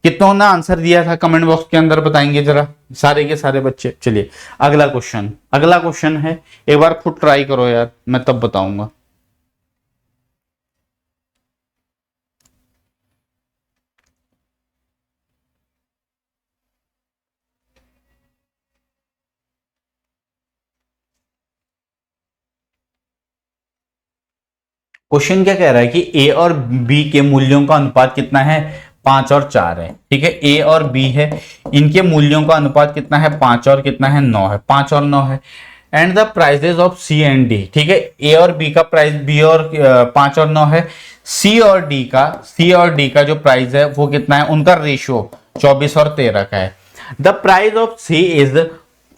A: कितनों ने आंसर दिया था कमेंट बॉक्स के अंदर बताएंगे जरा, सारे के सारे बच्चे। चलिए अगला क्वेश्चन है, एक बार खुद ट्राई करो यार, मैं तब बताऊंगा। क्वेश्चन क्या कह रहा है कि ए और बी के मूल्यों का अनुपात कितना है, 5 और 4 है। ठीक है, ए और बी है, इनके मूल्यों का अनुपात कितना है 5 और कितना है 9 है, 5 और 9 है। And the prices of C and D, ठीक है, ए और बी का प्राइस, बी और 5 और 9 है। सी और डी का जो प्राइस है वो कितना है, उनका रेशियो 24 और 13 का है। The price of C is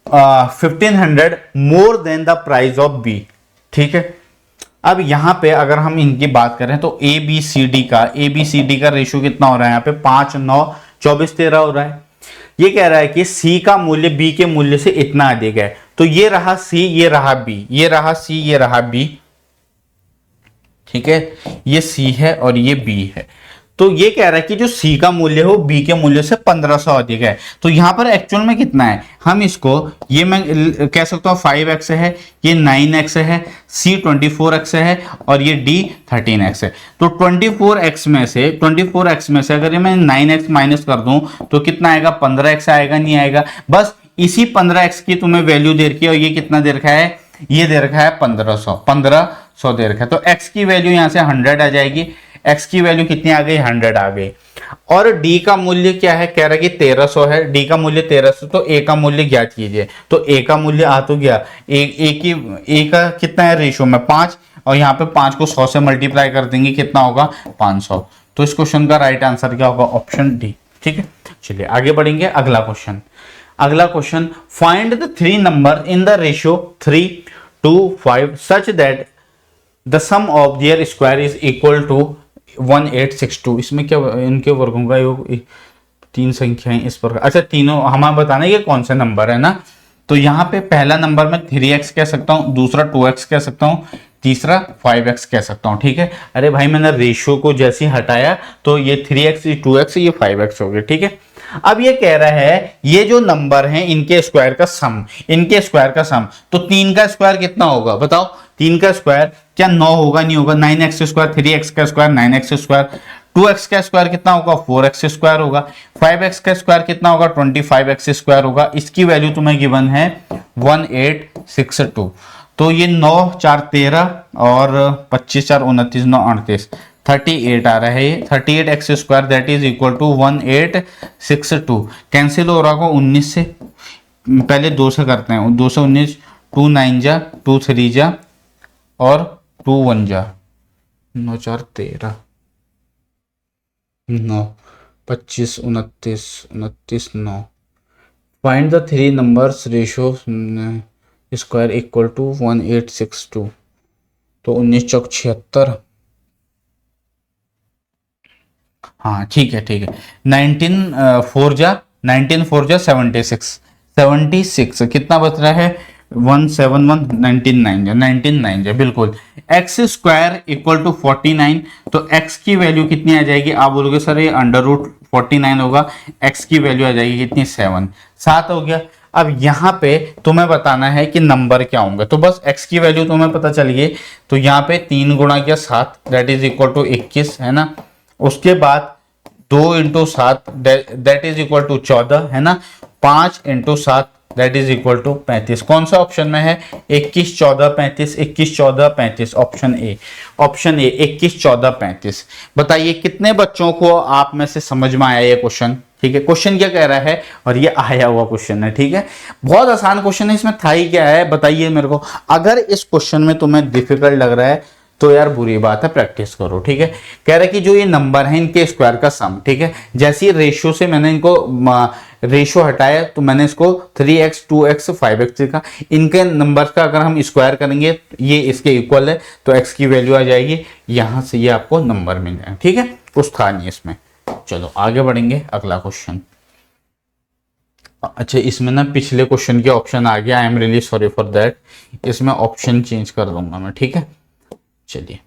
A: 1500 more than the price of B. ठीक है, अब यहां पे अगर हम इनकी बात करें तो ए बी सी डी का रेशियो कितना हो रहा है, यहाँ पे 5, 9, 24, 13 हो रहा है। ये कह रहा है कि सी का मूल्य बी के मूल्य से इतना अधिक है। तो ये रहा सी, ये रहा बी, ये रहा सी, ये रहा बी। ठीक है, ये सी है और ये बी है। तो ये कह रहा है कि जो सी का मूल्य हो बी के मूल्य से 1500 अधिक है। तो यहां पर एक्चुअल में कितना है, हम इसको, ये मैं कह सकता हूं 5x है, ये 9x है, सी 24x है, और ये डी 13x है। तो 24x में से अगर मैं 9x माइनस कर दूं तो कितना आएगा, 15x आएगा, नहीं आएगा। बस इसी 15x की तुम्हें वैल्यू दे रखी है, और ये कितना दे रखा है, ये दे रखा है 1500 दे रखा है। तो x की वैल्यू यहां से 100 आ जाएगी, x की वैल्यू कितनी आ गई, 100 आ गई। और d का मूल्य क्या है, कह रहा है कि 1300 है, d का मूल्य 1300, तो a का मूल्य ज्ञात कीजिए। तो a का मूल्य आ तो गया, a का कितना है रेशियो में 5, और यहाँ पे 5 को 100 से मल्टीप्लाई कर देंगे, कितना होगा 500। तो इस क्वेश्चन का राइट आंसर क्या होगा, ऑप्शन डी। ठीक है, चलिए आगे बढ़ेंगे। अगला question, find the 3 number in the ratio 3 to 5 such that the sum of their square is equal to 1862। इसमें क्या, इनके वर्गों का योग 3 संख्याएं इस प्रकार, अच्छा तीनों हमें बताना है कि कौन से नंबर है ना। तो यहाँ पे पहला नंबर मैं 3x कह सकता हूँ, दूसरा 2x कह सकता हूँ, तीसरा 5x कह सकता हूँ। ठीक है, अरे भाई मैंने रेशियो को जैसे हटाया तो ये 3x, ये 2x, ये 5x हो गया। ठीक है, अब ये कह रहा है ये जो नंबर हैं इनके स्क्वायर का सम, तो 3 का स्क्वायर कितना होगा बताओ, 3 का स्क्वायर क्या 9 होगा, नहीं होगा, 9x स्क्वायर, 3x का स्क्वायर 9x स्क्वायर, 2x का स्क्वायर कितना होगा 4x स्क्वायर होगा, 5x का स्क्वायर कितना होगा 25x स्क्वायर होगा। इसकी वैल्यू तुम्हें गिवन है 1862। तो ये 9 4 13 और 25 4 29 9 38 38 आ रहा है, ये 38x square that is equal to 1862। Cancel हो रहा होगा 19 से, पहले 2 से करते हैं, 2 से 19, 2 9 जा, 2 3 जा, और 2 1 जा, 9 4 13 9 25 29 29 9। Find the 3 numbers ratio square equal to 1862। तो 19 चौक 76, हाँ ठीक है 19 4 जा 76 कितना बच रहा है 171 19 जा बिल्कुल। एक्स स्क्वायर इक्वल टू 49, तो एक्स की वैल्यू कितनी आ जाएगी, आप बोलोगे सर ये अंडर रूट 49 होगा, एक्स की वैल्यू आ जाएगी कितनी 7 हो गया। अब यहाँ पे तुम्हें बताना है कि नंबर क्या होंगे, तो बस x की वैल्यू तुम्हें पता चल गई, तो यहाँ पे 3 गुणा किया 7 दैट इज इक्वल टू 21 है ना। उसके बाद 2 into 7 that is equal to 14 है ना। 5 into 7 that is equal to 35। कौन सा ऑप्शन में है? 21 14 35, 21 14 35, ऑप्शन ए। Option A 21 14 35। बताइए कितने बच्चों को आप में से समझ में आया ये क्वेश्चन? ठीक है, क्वेश्चन क्या कह रहा है और ये आया हुआ क्वेश्चन है। ठीक है, बहुत आसान क्वेश्चन है, इसमें था ही क्या है बताइए मेरे को। अगर इस क्वेश्चन में तुम्हें डिफिकल्ट लग रहा है तो यार बुरी बात है, प्रैक्टिस करो। ठीक है, कह रहे कि जो ये नंबर है इनके स्क्वायर का सम। ठीक है, जैसे रेशियो से मैंने इनको रेशियो हटाया तो मैंने इसको 3x 2x 5x लिखा। इनके नंबर का अगर हम स्क्वायर करेंगे ये इसके इक्वल है, तो x की वैल्यू आ जाएगी, यहां से ये आपको नंबर मिल जाएगा। ठीक है, कुछ था नहीं इसमें। चलो आगे बढ़ेंगे, अगला क्वेश्चन। अच्छा, इसमें ना पिछले क्वेश्चन के ऑप्शन आ गया, I am really sorry for that. इसमें ऑप्शन चेंज कर दूंगा मैं। ठीक है, चलिए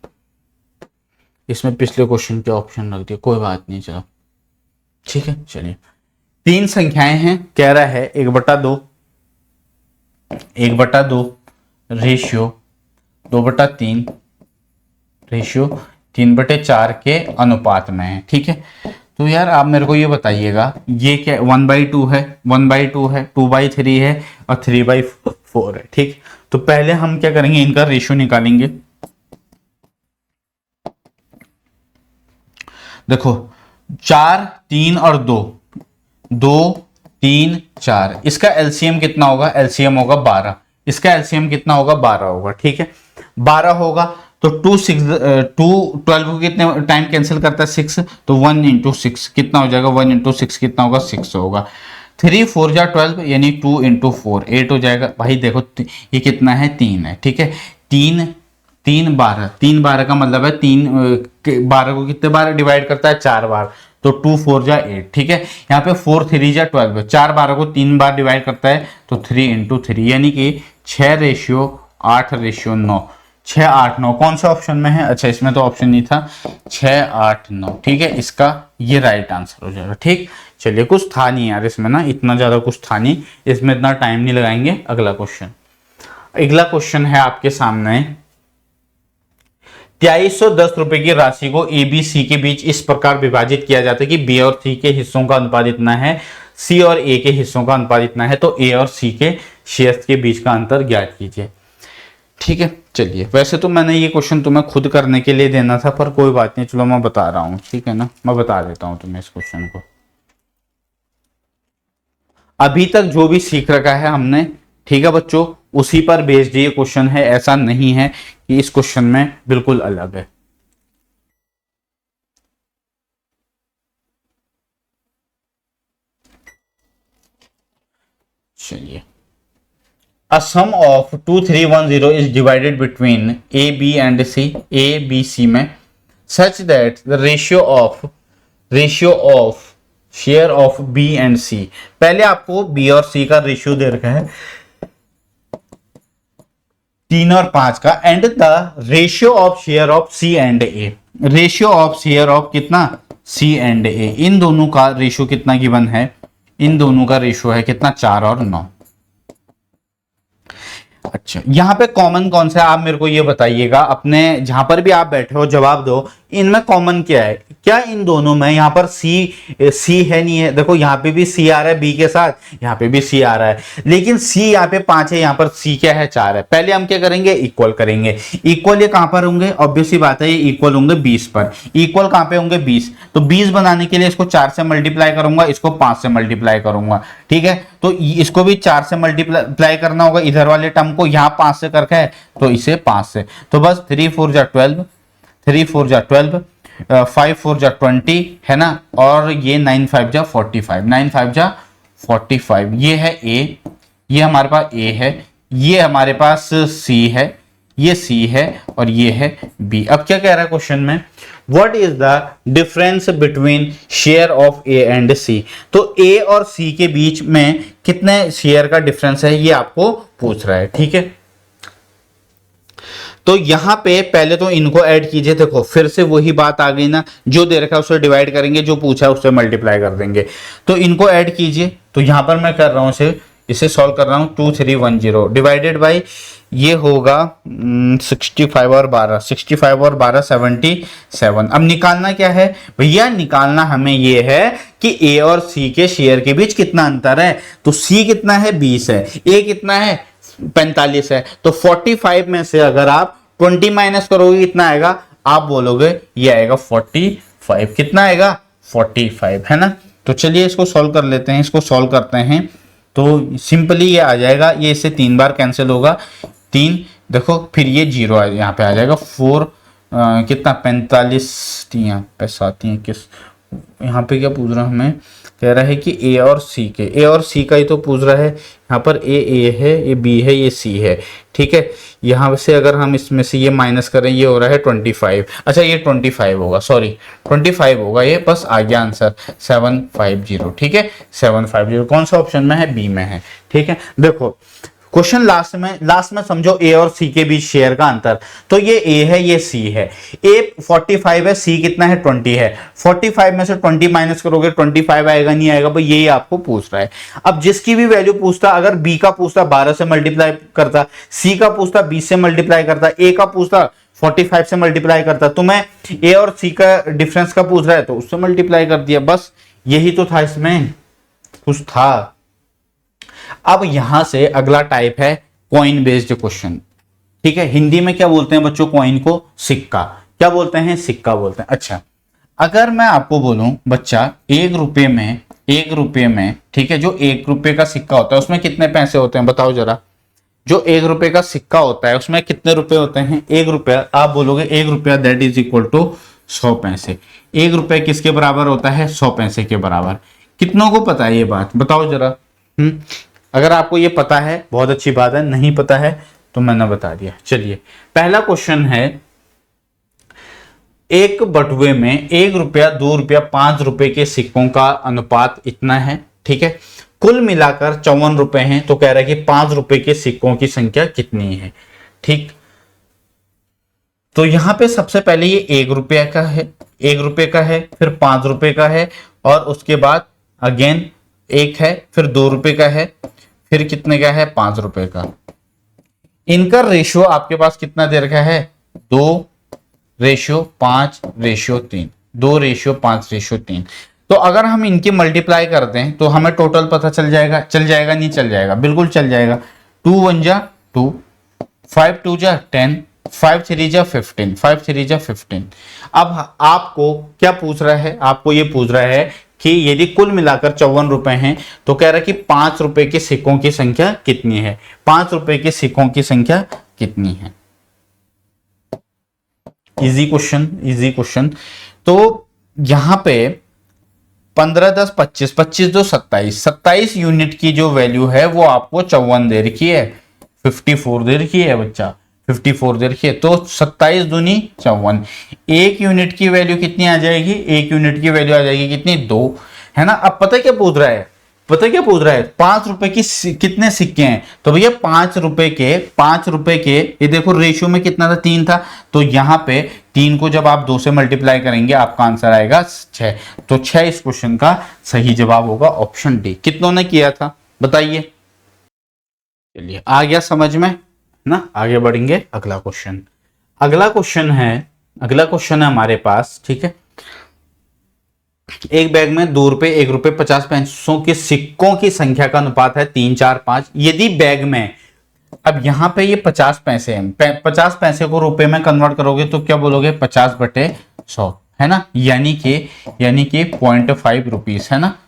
A: इसमें पिछले क्वेश्चन के ऑप्शन रख दिए, कोई बात नहीं, चलो ठीक है। चलिए 3 संख्याएं हैं, कह रहा है 1/2 1/2 रेशियो 2/3 रेशियो 3/4 के अनुपात में है। ठीक है, तो यार आप मेरे को ये बताइएगा ये क्या 1/2 है, 1/2 है, 2/3 है और 3/4 है। ठीक, तो पहले हम क्या करेंगे, इनका रेशियो निकालेंगे। देखो 4 3 और 2 2 3 4, इसका एलसीएम कितना होगा? एलसीएम होगा 12। इसका एलसीएम कितना होगा? 12 होगा। ठीक है, 12 होगा तो 2 6 2 12 को कितने टाइम कैंसिल करता है? 6, तो 1 इंटू 6 कितना हो जाएगा? 1 इंटू 6 कितना होगा? 6 होगा। 3 4 जा 12 यानी 2 इंटू 4 8 हो जाएगा। भाई देखो ये कितना है? 3 है। ठीक है, 3 3 12, 3 12 का मतलब है 3 12 को कितने बार डिवाइड करता है? 4 बार, तो 2 4 जा 8। ठीक है, यहाँ पे 4 3 जा 12, 4 12 को 3 बार डिवाइड करता है तो 3 इंटू 3 यानी कि 6 रेशियो 8 रेशियो 9, 6 8 9। कौन सा ऑप्शन में है? अच्छा इसमें तो ऑप्शन नहीं था, 6 8 9। ठीक है, इसका ये राइट आंसर हो जाएगा। ठीक, चलिए कुछ था नहीं यार इसमें ना, इतना ज्यादा कुछ था नहीं इसमें, इतना टाइम नहीं लगाएंगे। अगला क्वेश्चन, अगला क्वेश्चन है आपके सामने। 2310 रुपए की राशि को ए बी सी के बीच इस प्रकार विभाजित किया जाता है कि बी और सी के हिस्सों का अनुपात इतना है, सी और ए के हिस्सों का अनुपात इतना है, तो ए और सी के शेयर्स के बीच का अंतर ज्ञात कीजिए। ठीक है, चलिए वैसे तो मैंने ये क्वेश्चन तुम्हें खुद करने के लिए देना था, पर कोई बात नहीं, चलो मैं बता रहा हूं। ठीक है ना, मैं बता देता हूं तुम्हें इस क्वेश्चन को। अभी तक जो भी सीख रखा है हमने, ठीक है बच्चों, उसी पर बेस्ड ये क्वेश्चन है। ऐसा नहीं है कि इस क्वेश्चन में बिल्कुल अलग है। चलिए, A sum of 2310 is divided between A, B and C, A, B, C में, such that the ratio of share of B and C, पहले आपको B और C का रेशियो दे रखा है 3 और 5 का, and the ratio of share of C and A, ratio of share of कितना? C एंड A, इन दोनों का रेशियो कितना गिवन है? इन दोनों का रेशियो है कितना? 4 और 9। अच्छा, यहां पे कॉमन कौन सा है आप मेरे को ये बताइएगा, अपने जहां पर भी आप बैठे हो जवाब दो, इनमें कॉमन क्या है? क्या इन दोनों में यहाँ पर सी है नहीं है? देखो यहाँ पे भी सी आ रहा है बी के साथ, यहाँ पे भी सी आ रहा है, लेकिन सी यहाँ पे 5 है, यहाँ पर सी क्या है? 4 है। पहले हम क्या करेंगे? इक्वल करेंगे। इक्वल ये कहां पर होंगे? ऑब्वियस सी बात है ये इक्वल होंगे 20 पर। इक्वल कहां पे होंगे? 20। तो 20 बनाने के लिए इसको 4 से मल्टीप्लाई करूंगा, इसको 5 से मल्टीप्लाई करूंगा। ठीक है, तो इसको भी 4 से मल्टीप्लाई करना होगा, इधर वाले टर्म को यहाँ 5 से करके है तो इसे 5 से, तो बस 3 4 जा 12, 3 4 जा 12, 5 4 जा 20 है ना, और ये 9 5 जा 45, 9 5 जा 45। ये है ए, ये हमारे पास ए है, ये हमारे पास सी है, ये सी है और ये है बी। अब क्या कह रहा है क्वेश्चन में? What is the difference between share of A and C, तो ए और सी के बीच में कितने शेयर का डिफरेंस है ये आपको पूछ रहा है। ठीक है, तो यहां पे पहले तो इनको ऐड कीजिए। देखो फिर से वही बात आ गई ना, जो दे रखा है उससे डिवाइड करेंगे, जो पूछा है उससे मल्टीप्लाई कर देंगे, तो इनको ऐड कीजिए। तो यहां पर मैं कर रहा हूं इसे इसे सॉल्व कर रहा हूँ 2310 डिवाइडेड बाई ये होगा 65 और 12, 65 और 12 77। अब निकालना क्या है भैया, निकालना हमें ये है कि ए और सी के शेयर के बीच कितना अंतर है। तो सी कितना है 20 है, ए कितना है 45 है। तो 45 में से अगर आप 20 माइनस करोगे कितना आएगा, आप बोलोगे ये आएगा 45। कितना आएगा 45, है ना। तो चलिए इसको सॉल्व कर लेते हैं, इसको सॉल्व करते हैं तो सिंपली ये आ जाएगा, ये इससे 3 बार कैंसिल होगा, 3 देखो फिर ये 0 यहाँ पे आ जाएगा 4 कितना 45 यहाँ पे 7 किस, यहाँ पे क्या पूछ रहा हूँ हमें, कह रहा है कि ए और सी का ही तो पूछ रहा है। यहाँ पर ए है, ये बी है, ये सी है, ठीक है। यहाँ से अगर हम इसमें से ये माइनस करें, ये हो रहा है 25। अच्छा ये 25 होगा, सॉरी 25 होगा ये, बस आ गया आंसर 750, ठीक है 750 कौन सा ऑप्शन में है, बी में है, ठीक है। देखो क्वेश्चन लास्ट में समझो ए और सी के बीच शेयर का अंतर, तो ये ए है ये सी है, ए 45 है, सी कितना है 20 है। 45 में से 20 माइनस करोगे 25 आएगा, नहीं आएगा भाई, यही आपको पूछ रहा है। अब जिसकी भी वैल्यू पूछता, अगर बी का पूछता 12 से मल्टीप्लाई करता, सी का पूछता 20 से मल्टीप्लाई करता, ए का पूछता 45 से मल्टीप्लाई करता, तो मैं ए और सी का डिफरेंस का पूछ रहा है तो उससे मल्टीप्लाई कर दिया, बस यही तो था, इसमें कुछ था। अब यहां से अगला टाइप है कॉइन बेस्ड क्वेश्चन, ठीक है। हिंदी में क्या बोलते हैं बच्चों, कॉइन को सिक्का, क्या बोलते हैं, सिक्का बोलते हैं। अच्छा अगर मैं आपको बोलूं बच्चा 1 रुपए में, ठीक है, जो 1 रुपए का सिक्का होता है उसमें कितने पैसे होते हैं बताओ जरा। जो 1 रुपए का सिक्का होता है उसमें कितने रुपए होते हैं, 1 रुपया, आप बोलोगे 1 रुपया दैट इज इक्वल टू 100 पैसे। 1 रुपये किसके बराबर होता है, 100 पैसे के बराबर। कितनों को पता है ये बात, बताओ जरा। अगर आपको ये पता है बहुत अच्छी बात है, नहीं पता है तो मैंने बता दिया। चलिए पहला क्वेश्चन है, एक बटुए में 1 रुपया, 2 रुपया, 5 रुपए के सिक्कों का अनुपात इतना है, ठीक है। कुल मिलाकर 54 रुपए हैं, तो कह रहा है कि 5 रुपए के सिक्कों की संख्या कितनी है, ठीक। तो यहां पे सबसे पहले ये 1 रुपया का है, 1 रुपये का है, फिर 5 रुपए का है, और उसके बाद अगेन 1 है, फिर 2 रुपए का है, फिर कितने का है 5 रुपए का। इनका रेशियो आपके पास कितना दे रखा है, 2:5:3, 2:5:3। तो अगर हम इनकी मल्टीप्लाई करते हैं तो हमें टोटल पता चल जाएगा, नहीं चल जाएगा, बिल्कुल चल जाएगा। 2 1 जा 2, 5 2 जा 10, 5 3 जा 15, 5 3 जा 15। अब आपको क्या पूछ रहा है, आपको ये पूछ रहा है कि यदि कुल मिलाकर 54 रुपए हैं तो कह रहा है कि 5 रुपए के सिक्कों की संख्या कितनी है, 5 रुपए के सिक्कों की संख्या कितनी है। Easy question. तो यहां पे 15 10 25, 25 2 27, 27 यूनिट की जो वैल्यू है वो आपको 54 दे रखी है, 54 दे रखी है बच्चा, 54 दे रखी है। तो 27 दूनी 54, 1 यूनिट की वैल्यू कितनी आ जाएगी, 1 यूनिट की वैल्यू आ जाएगी कितनी, 2, है ना। अब पता क्या पूछ रहा है, 5 रुपए की कितने सिक्के हैं, तो भैया 5 रुपए के ये देखो रेशियो में कितना था, 3 था, तो यहाँ पे 3 को जब आप 2 से मल्टीप्लाई करेंगे आपका आंसर आएगा 6। तो 6 इस क्वेश्चन का सही जवाब होगा ऑप्शन डी। कितनों ने किया था बताइए। चलिए आ गया समझ में ना, आगे बढ़ेंगे। अगला क्वेश्चन है हमारे पास, ठीक है। एक बैग में 2 रुपए, 1 रुपए, 50 पैसों के सिक्कों की संख्या का अनुपात है 3 4 5। यदि बैग में, अब यहां पे ये 50 पैसे हैं, 50 पैसे को रुपए में कन्वर्ट करोगे तो क्या बोलोगे, 50/100, है ना, यानी कि 0.5 रुपीज, है ना,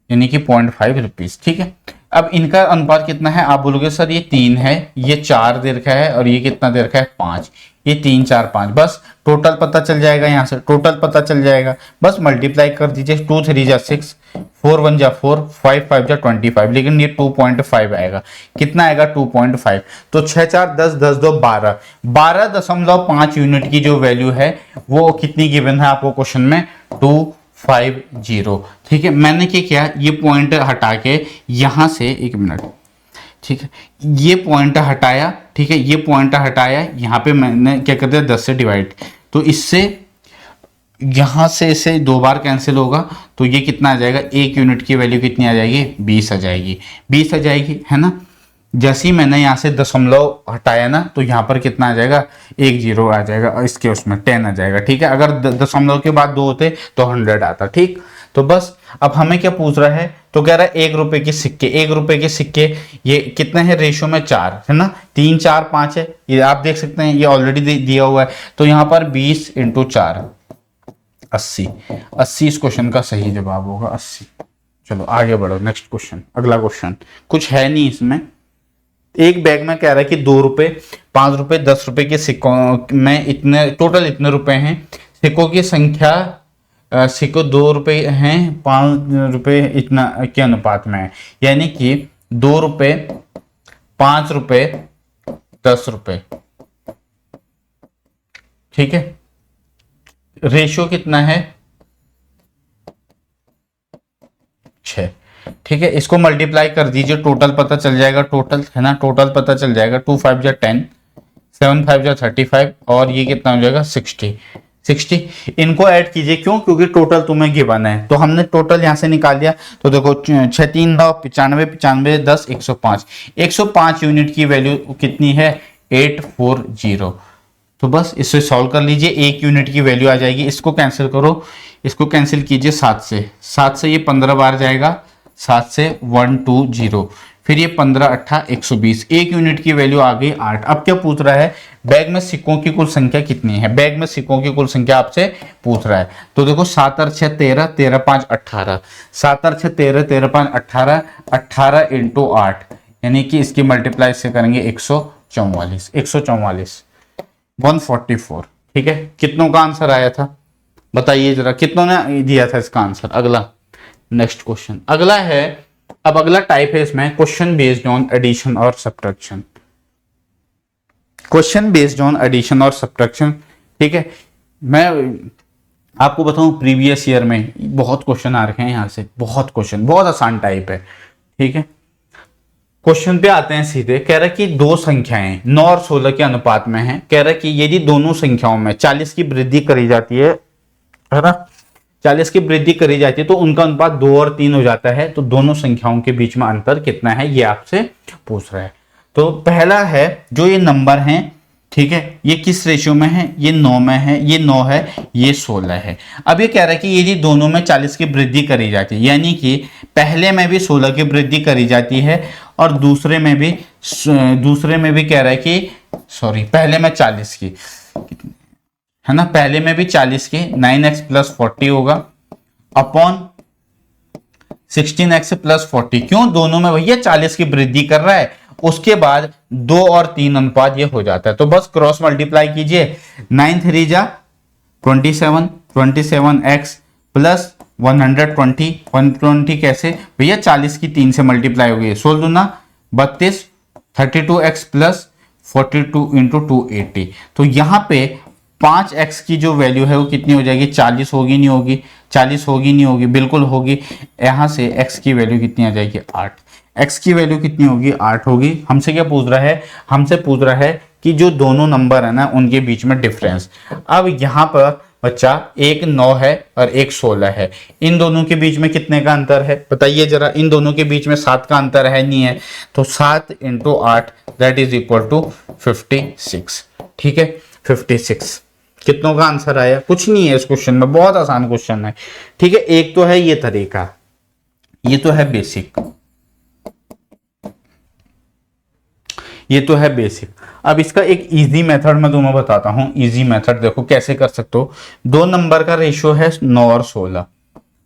A: यानी कि 0.5 रुपीज, ठीक है। अब इनका अनुपात कितना है, आप बोलोगे सर ये 3 है, ये 4 दे रखा है, और ये कितना दे रखा है 5, ये 3 4 5, बस टोटल पता चल जाएगा, यहाँ से टोटल पता चल जाएगा, बस मल्टीप्लाई कर दीजिए। 2 3 जा 6, 4 1 जा 4, 5 5 जा 25, लेकिन ये 2.5 आएगा, कितना आएगा 2.5। तो 6 4 10 10 2 12, 12.5 यूनिट की जो वैल्यू है वो कितनी गिवन है आपको क्वेश्चन में, 250, ठीक है। मैंने क्या किया, ये पॉइंट हटा के यहां से, 1 मिनट, ठीक है, ये पॉइंट हटाया, ठीक है, ये पॉइंट हटाया, यहाँ पे मैंने क्या कर दिया 10 से डिवाइड, तो इससे यहां से इसे 2 बार कैंसिल होगा तो ये कितना आ जाएगा, 1 यूनिट की वैल्यू कितनी आ जाएगी, 20 आ जाएगी, 20 आ जाएगी, है ना। जैसे ही मैंने यहाँ से दशमलव हटाया ना तो यहाँ पर कितना आ जाएगा, 1 जीरो आ जाएगा, इसके उसमें 10 आ जाएगा, ठीक है। अगर दशमलव के बाद 2 होते तो 100 आता, ठीक। तो बस अब हमें क्या पूछ रहा है, तो कह रहा है 1 रुपए के सिक्के, 1 रुपए के सिक्के ये कितने हैं, रेशो में 4 है ना, 3 4 5 है, ये आप देख सकते हैं, ये ऑलरेडी दिया हुआ है। तो यहाँ पर 20 × 4 80, 80 इस क्वेश्चन का सही जवाब होगा, 80। चलो आगे बढ़ो, नेक्स्ट क्वेश्चन, अगला क्वेश्चन कुछ है नहीं इसमें। एक बैग में कह रहा है कि 2 रुपए, 5 रुपए, 10 रुपए के सिक्कों में इतने टोटल इतने रुपए हैं, सिक्कों की संख्या, सिक्कों 2 रुपए हैं, 5 रुपए इतना के अनुपात में है, यानी कि 2 रुपए, 5 रुपए, 10 रुपए, ठीक है। रेशियो कितना है, 6, ठीक है। इसको मल्टीप्लाई कर दीजिए, टोटल पता चल जाएगा, टोटल है ना, टोटल पता चल जाएगा, 2 5 जा 10, 7 5 जा 35 और ये कितना हो जाएगा 60। इनको ऐड कीजिए, क्यों, क्योंकि टोटल तुम्हें गिवन है, तो हमने टोटल यहां से निकाल दिया। तो देखो 6 3 9 95 95 10 105, 105 यूनिट की वैल्यू कितनी है, 840। तो बस इसे सॉल्व कर लीजिए, 1 यूनिट की वैल्यू आ जाएगी। इसको कैंसिल करो, इसको कैंसिल कीजिए 7 से ये 15 बार जाएगा, 7 से 120, फिर ये 15 8 120, 1 यूनिट की वैल्यू आ गई 8। अब क्या पूछ रहा है, बैग में सिक्कों की कुल संख्या कितनी है, बैग में सिक्कों की कुल संख्या आपसे पूछ रहा है। तो देखो 7 और 6 13, 13 5 18, 7 और 6 13, 13 5 18, 18 × 8, यानी कि इसकी मल्टीप्लाई से करेंगे 144, 144, ठीक है। कितनों का आंसर आया था बताइए जरा, कितनों ने दिया था इसका आंसर। अगला नेक्स्ट क्वेश्चन, अगला है, अब अगला टाइप है इसमें क्वेश्चन बेस्ड ऑन एडिशन और subtraction, question based on addition और सब्ट्रैक्शन, ठीक है। मैं आपको बताऊं प्रीवियस ईयर में बहुत क्वेश्चन आ रखे हैं यहाँ से, बहुत क्वेश्चन, बहुत आसान टाइप है, ठीक है। क्वेश्चन पे आते हैं सीधे, कह रहा है कि 2 संख्याएं 9 और 16 के अनुपात में हैं, कह रहा है कि यदि दोनों संख्याओं में 40 की वृद्धि करी जाती है ना, 40 की वृद्धि करी जाती है तो उनका अनुपात 2 और 3 हो जाता है, तो दोनों संख्याओं के बीच में अंतर कितना है, ये आपसे पूछ रहा है। तो पहला है, जो ये नंबर हैं, ठीक है, ये किस रेशियो में है, ये 9 में है, ये 9 है, ये 16 है। अब ये कह रहा है कि यदि दोनों में 40 की वृद्धि करी जाती है, यानी कि पहले में भी 16 की वृद्धि करी जाती है और दूसरे में भी कह रहा है कि सॉरी, पहले में 40 की है ना, पहले में भी 40 की, 9x + 40 होगा अपॉन 16x + 40। क्यों, दोनों में भैया 40 की वृद्धि कर रहा है, उसके बाद 2 और 3 अनुपात ये हो जाता है। तो बस क्रॉस मल्टीप्लाई कीजिए, 9 3 जा 27, 27x + 120, 120 कैसे भैया, 40 की 3 से मल्टीप्लाई हो गई, 16 दूना 32, 32x + 42 × 280। तो यहाँ पे 5x की जो वैल्यू है वो कितनी हो जाएगी, 40 होगी नहीं होगी, 40 होगी नहीं होगी, बिल्कुल होगी। यहाँ से x की वैल्यू कितनी आ जाएगी, 8, x की वैल्यू कितनी होगी, 8 होगी। हमसे क्या पूछ रहा है, हमसे पूछ रहा है कि जो दोनों नंबर है ना उनके बीच में डिफरेंस। अब यहाँ पर बच्चा एक 9 है और एक 16 है, इन दोनों के बीच में कितने का अंतर है बताइए जरा, इन दोनों के बीच में 7 का अंतर है, नहीं है, तो 7 × 8 दैट इज इक्वल टू 56, ठीक है, 56। कितनों का आंसर आया, कुछ नहीं है इस क्वेश्चन में, बहुत आसान क्वेश्चन है, ठीक है। एक तो है ये तरीका, ये तो है बेसिक, ये तो है बेसिक। अब इसका एक इजी मेथड मैं तुम्हें बताता हूं, इजी मेथड देखो कैसे कर सकते हो। 2 नंबर का रेशियो है 9 और 16,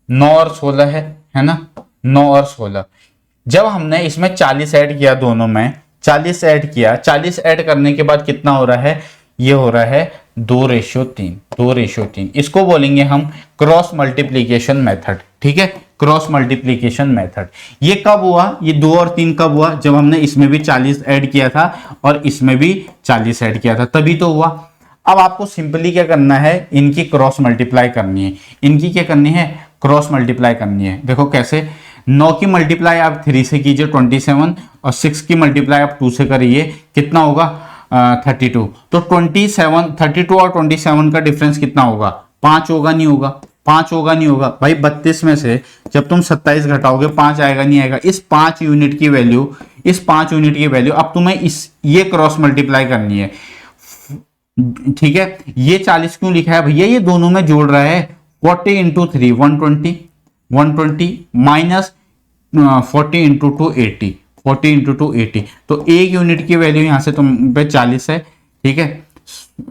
A: 9 और 16 है ना, 9 और 16। जब हमने इसमें 40 ऐड किया, दोनों में 40 ऐड किया, 40 ऐड करने के बाद कितना हो रहा है, ये हो रहा है 2:3, 2:3। इसको बोलेंगे हम क्रॉस मल्टीप्लीकेशन मेथड, ठीक है, क्रॉस मल्टीप्लीकेशन मेथड। ये कब हुआ, ये 2 और 3 कब हुआ, जब हमने इसमें भी 40 ऐड किया था और इसमें भी 40 ऐड किया था, तभी तो हुआ। अब आपको सिंपली क्या करना है, इनकी क्रॉस मल्टीप्लाई करनी है, इनकी क्या करनी है, क्रॉस मल्टीप्लाई करनी है। देखो कैसे, 9 की मल्टीप्लाई आप 3 से कीजिए 27, और 6 की मल्टीप्लाई आप 2 से करिए, कितना होगा 32। तो 27, 32 और 27 का डिफरेंस कितना होगा 5 होगा नहीं होगा, 5 होगा नहीं होगा भाई। 32 में से जब तुम 27 घटाओगे 5 आएगा नहीं आएगा। इस 5 यूनिट की वैल्यू, इस 5 यूनिट की वैल्यू अब तुम्हें इस ये क्रॉस मल्टीप्लाई करनी है, ठीक है। ये 40 क्यों लिखा है भैया, ये दोनों में जोड़ रहा है। 40 इंटू 3 120, 120 माइनस 40 इंटू 2 80, 40 इंटू 2 80। तो एक यूनिट की वैल्यू यहां से तुम पे 40 है, ठीक है।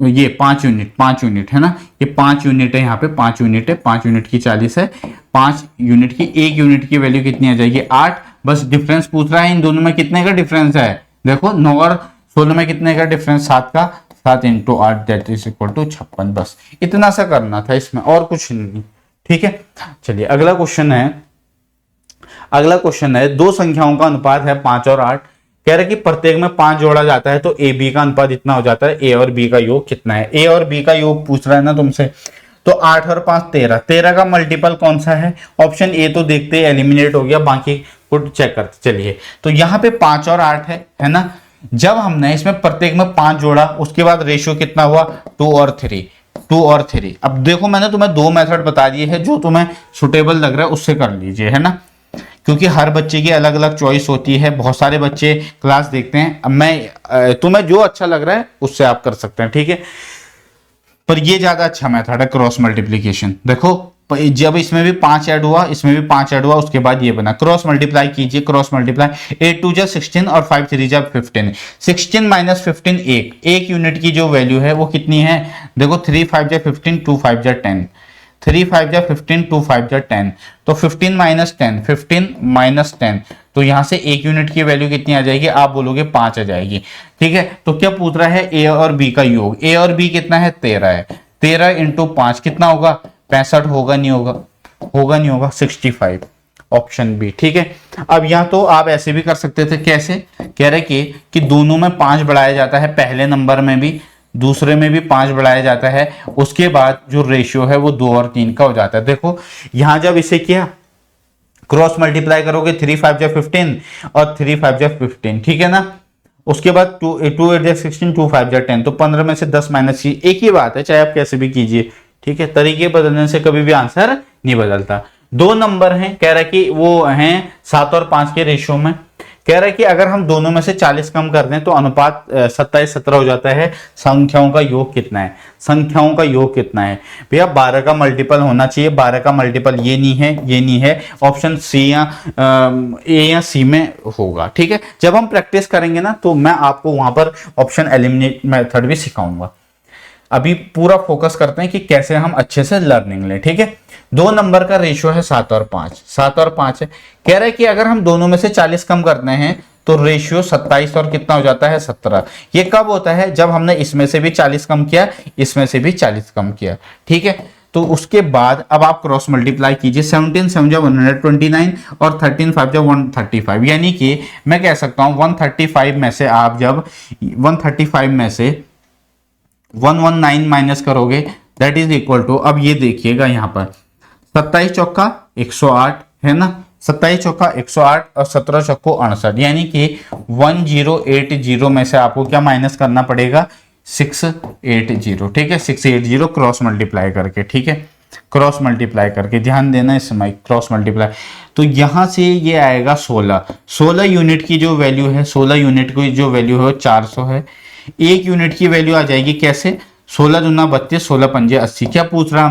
A: ये 5 यूनिट, 5 यूनिट है ना, ये 5 यूनिट है, यहाँ पे 5 यूनिट है, 5 यूनिट की 40 है, 5 यूनिट की, एक यूनिट की वैल्यू कितनी आ जाएगी 8। बस डिफरेंस पूछ रहा है इन दोनों में कितने का डिफरेंस है। देखो 9 और 16 में कितने का डिफरेंस, 7 का, 7 into 8 that is equal to 56। बस इतना सा करना था इसमें, और कुछ नहीं, ठीक है। चलिए अगला क्वेश्चन है, अगला क्वेश्चन है दो संख्याओं का अनुपात है 5 और 8। कह रहे कि प्रत्येक में 5 जोड़ा जाता है तो ए बी का अनुपात इतना हो जाता है, ए और बी का योग कितना है। ए और बी का योग पूछ रहा है ना तुमसे, तो 8 और 5 13, 13 का मल्टीपल कौन सा है। ऑप्शन ए तो देखते एलिमिनेट हो गया, बाकी को चेक करते चलिए। तो यहाँ पे 5 और 8 है ना। जब हमने इसमें प्रत्येक में 5 जोड़ा, उसके बाद रेशियो कितना हुआ 2 और 3, 2 और 3। अब देखो मैंने तुम्हें 2 मेथड बता दिए हैं, जो तुम्हें सुटेबल लग रहा है उससे कर लीजिए, है ना, क्योंकि हर बच्चे की अलग अलग चॉइस होती है। बहुत सारे बच्चे क्लास देखते हैं, अब मैं तुम्हें जो अच्छा लग रहा है उससे आप कर सकते हैं, ठीक है। पर ये ज्यादा अच्छा मेथड है क्रॉस मल्टीप्लीकेशन। देखो जब इसमें भी 5 ऐड हुआ, इसमें भी 5 ऐड हुआ, उसके बाद ये बना, क्रॉस मल्टीप्लाई कीजिए, क्रॉस मल्टीप्लाई 8 2 जा 16 और 5 3 जा 15। 16 माइनस 15 एक यूनिट की जो वैल्यू है वो कितनी है। देखो 3 5 जा 15, 2 5 जा 10, 3 5 जा 15, 2 5 जा 10। तो 15 माइनस 10, 15 माइनस 10, तो यहां से एक यूनिट की वैल्यू कितनी आ जाएगी, आप बोलोगे 5 आ जाएगी, ठीक है। तो क्या पूछ रहा है ए और बी का योग। ए और बी कितना है 13 है, 13 इंटू 5 कितना होगा 65, होगा नहीं होगा, होगा नहीं होगा 65, ऑप्शन बी, ठीक है। अब यहां तो आप ऐसे भी कर सकते थे, कैसे, कह रहे कि दोनों में 5 बढ़ाया जाता है, पहले नंबर में भी दूसरे में भी 5 बढ़ाया जाता है, उसके बाद जो रेशियो है वो 2 और 3 का हो जाता है। देखो यहां जब इसे किया क्रॉस मल्टीप्लाई करोगे 3 5 जा 15 और 3 5 जा 15, ठीक है ना। उसके बाद 2 8 जा 16, 2 5 जा 10, तो 15 में से 10 माइनस की, एक ही बात है, चाहे आप कैसे भी कीजिए, ठीक है। तरीके बदलने से कभी भी आंसर नहीं बदलता। 2 नंबर हैं, कह रहा है कि वो हैं 7 और 5 के रेशियो में। कह रहा है कि अगर हम दोनों में से 40 कम कर दें तो अनुपात 27 17 हो जाता है। संख्याओं का योग कितना है, संख्याओं का योग कितना है भैया, 12 का मल्टीपल होना चाहिए। 12 का मल्टीपल ये नहीं है, ये नहीं है, ऑप्शन सी या ए या सी में होगा, ठीक है। जब हम प्रैक्टिस करेंगे ना तो मैं आपको वहां पर ऑप्शन एलिमिनेट मेथड भी सिखाऊंगा। अभी पूरा फोकस करते हैं कि कैसे हम अच्छे से लर्निंग लें, ठीक है। 2 नंबर का रेशियो है 7 और 5, 7 और 5 है। कह रहा है कि अगर हम दोनों में से 40 कम करते हैं तो रेशियो 27 और कितना हो जाता है 17। ये कब होता है, जब हमने इसमें से भी 40 कम किया, इसमें से भी 40 कम किया, ठीक है। तो उसके बाद अब आप क्रॉस मल्टीप्लाई कीजिए, 17 7 जा 129 और 13 5 जा 135, यानी कि मैं कह सकता हूं 135 में से आप जब 135 में से 119 माइनस करोगे दैट इज इक्वल टू, अब ये देखिएगा यहां पर 27 चौका 108 है ना, 27 चौका 108 और 17 चौको 68, यानी कि 1080 में से आपको क्या माइनस करना पड़ेगा 680, ठीक है। 680 क्रॉस मल्टीप्लाई करके, ठीक है, क्रॉस मल्टीप्लाई करके, ध्यान देना इस समय क्रॉस मल्टीप्लाई। तो यहां से ये आएगा 16 यूनिट की जो वैल्यू है, 16 यूनिट की जो वैल्यू है वो 400 है। एक यूनिट की वैल्यू आ जाएगी कैसे, 16 दूना 32, 16 पंजे 80। क्या पूछ रहा है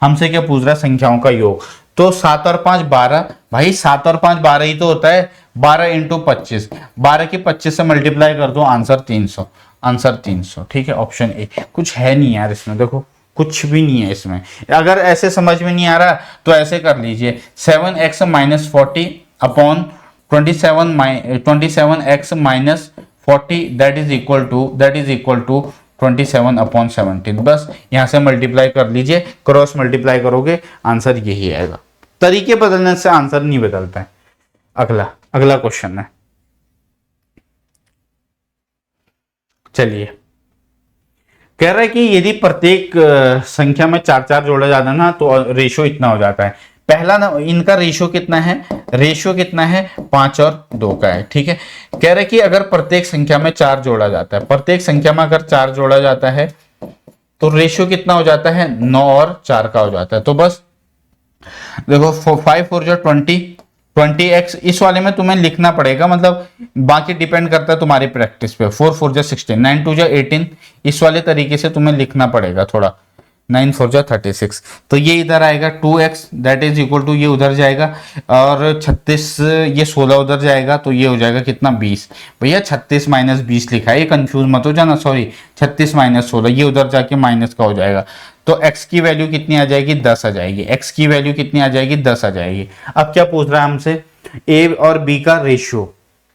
A: हमसे क्या पूछ रहा है, संख्याओं का योग। तो 7 और 5 12, भाई 7 और 5 12 ही तो होता है, 12 इंटू 25, 12 की 25 से मल्टीप्लाई कर दो, आंसर 300, आंसर 300, ठीक है, ऑप्शन ए। कुछ है नहीं यार इसमें, देखो कुछ भी नहीं है इसमें। अगर ऐसे समझ में नहीं आ रहा तो ऐसे कर लीजिए, 7x minus 40 upon 27x minus 40 that is equal to 27 upon 17। बस यहां से मल्टीप्लाई कर लीजिए, क्रॉस मल्टीप्लाई करोगे आंसर यही आएगा। तरीके बदलने से आंसर नहीं बदलता है। अगला क्वेश्चन है, चलिए। कह रहा है कि यदि प्रत्येक संख्या में 4 4 जोड़ा जाता है ना तो रेशियो इतना हो जाता है। पहला इनका रेशियो कितना है, रेशियो कितना है 5 और 2 का है, ठीक है। कह रहे कि अगर प्रत्येक संख्या में 4 जोड़ा जाता है, प्रत्येक संख्या में अगर 4 जोड़ा जाता है तो रेशियो कितना हो जाता है, 9 और 4 का हो जाता है। तो बस देखो 5 4 जो 20x इस वाले में तुम्हें लिखना पड़ेगा, मतलब बाकी डिपेंड करता है तुम्हारी प्रैक्टिस पे। 4 4 जो 16, 9 2 जो 18, इस वाले तरीके से तुम्हें लिखना पड़ेगा थोड़ा। 9 4 जो 36, तो ये इधर आएगा 2x that is equal to, ये उधर जाएगा, और 36 ये 16 उधर जाएगा, तो ये हो जाएगा कितना 20। भैया 36 माइनस 20 लिखा है, ये कंफ्यूज मत हो जाना, सॉरी 36 माइनस 16, ये उधर जाके माइनस का हो जाएगा। तो x की वैल्यू कितनी आ जाएगी, 10 आ जाएगी। x की वैल्यू कितनी आ जाएगी, 10 आ जाएगी। अब क्या पूछ रहा है हमसे, a और b का रेशियो।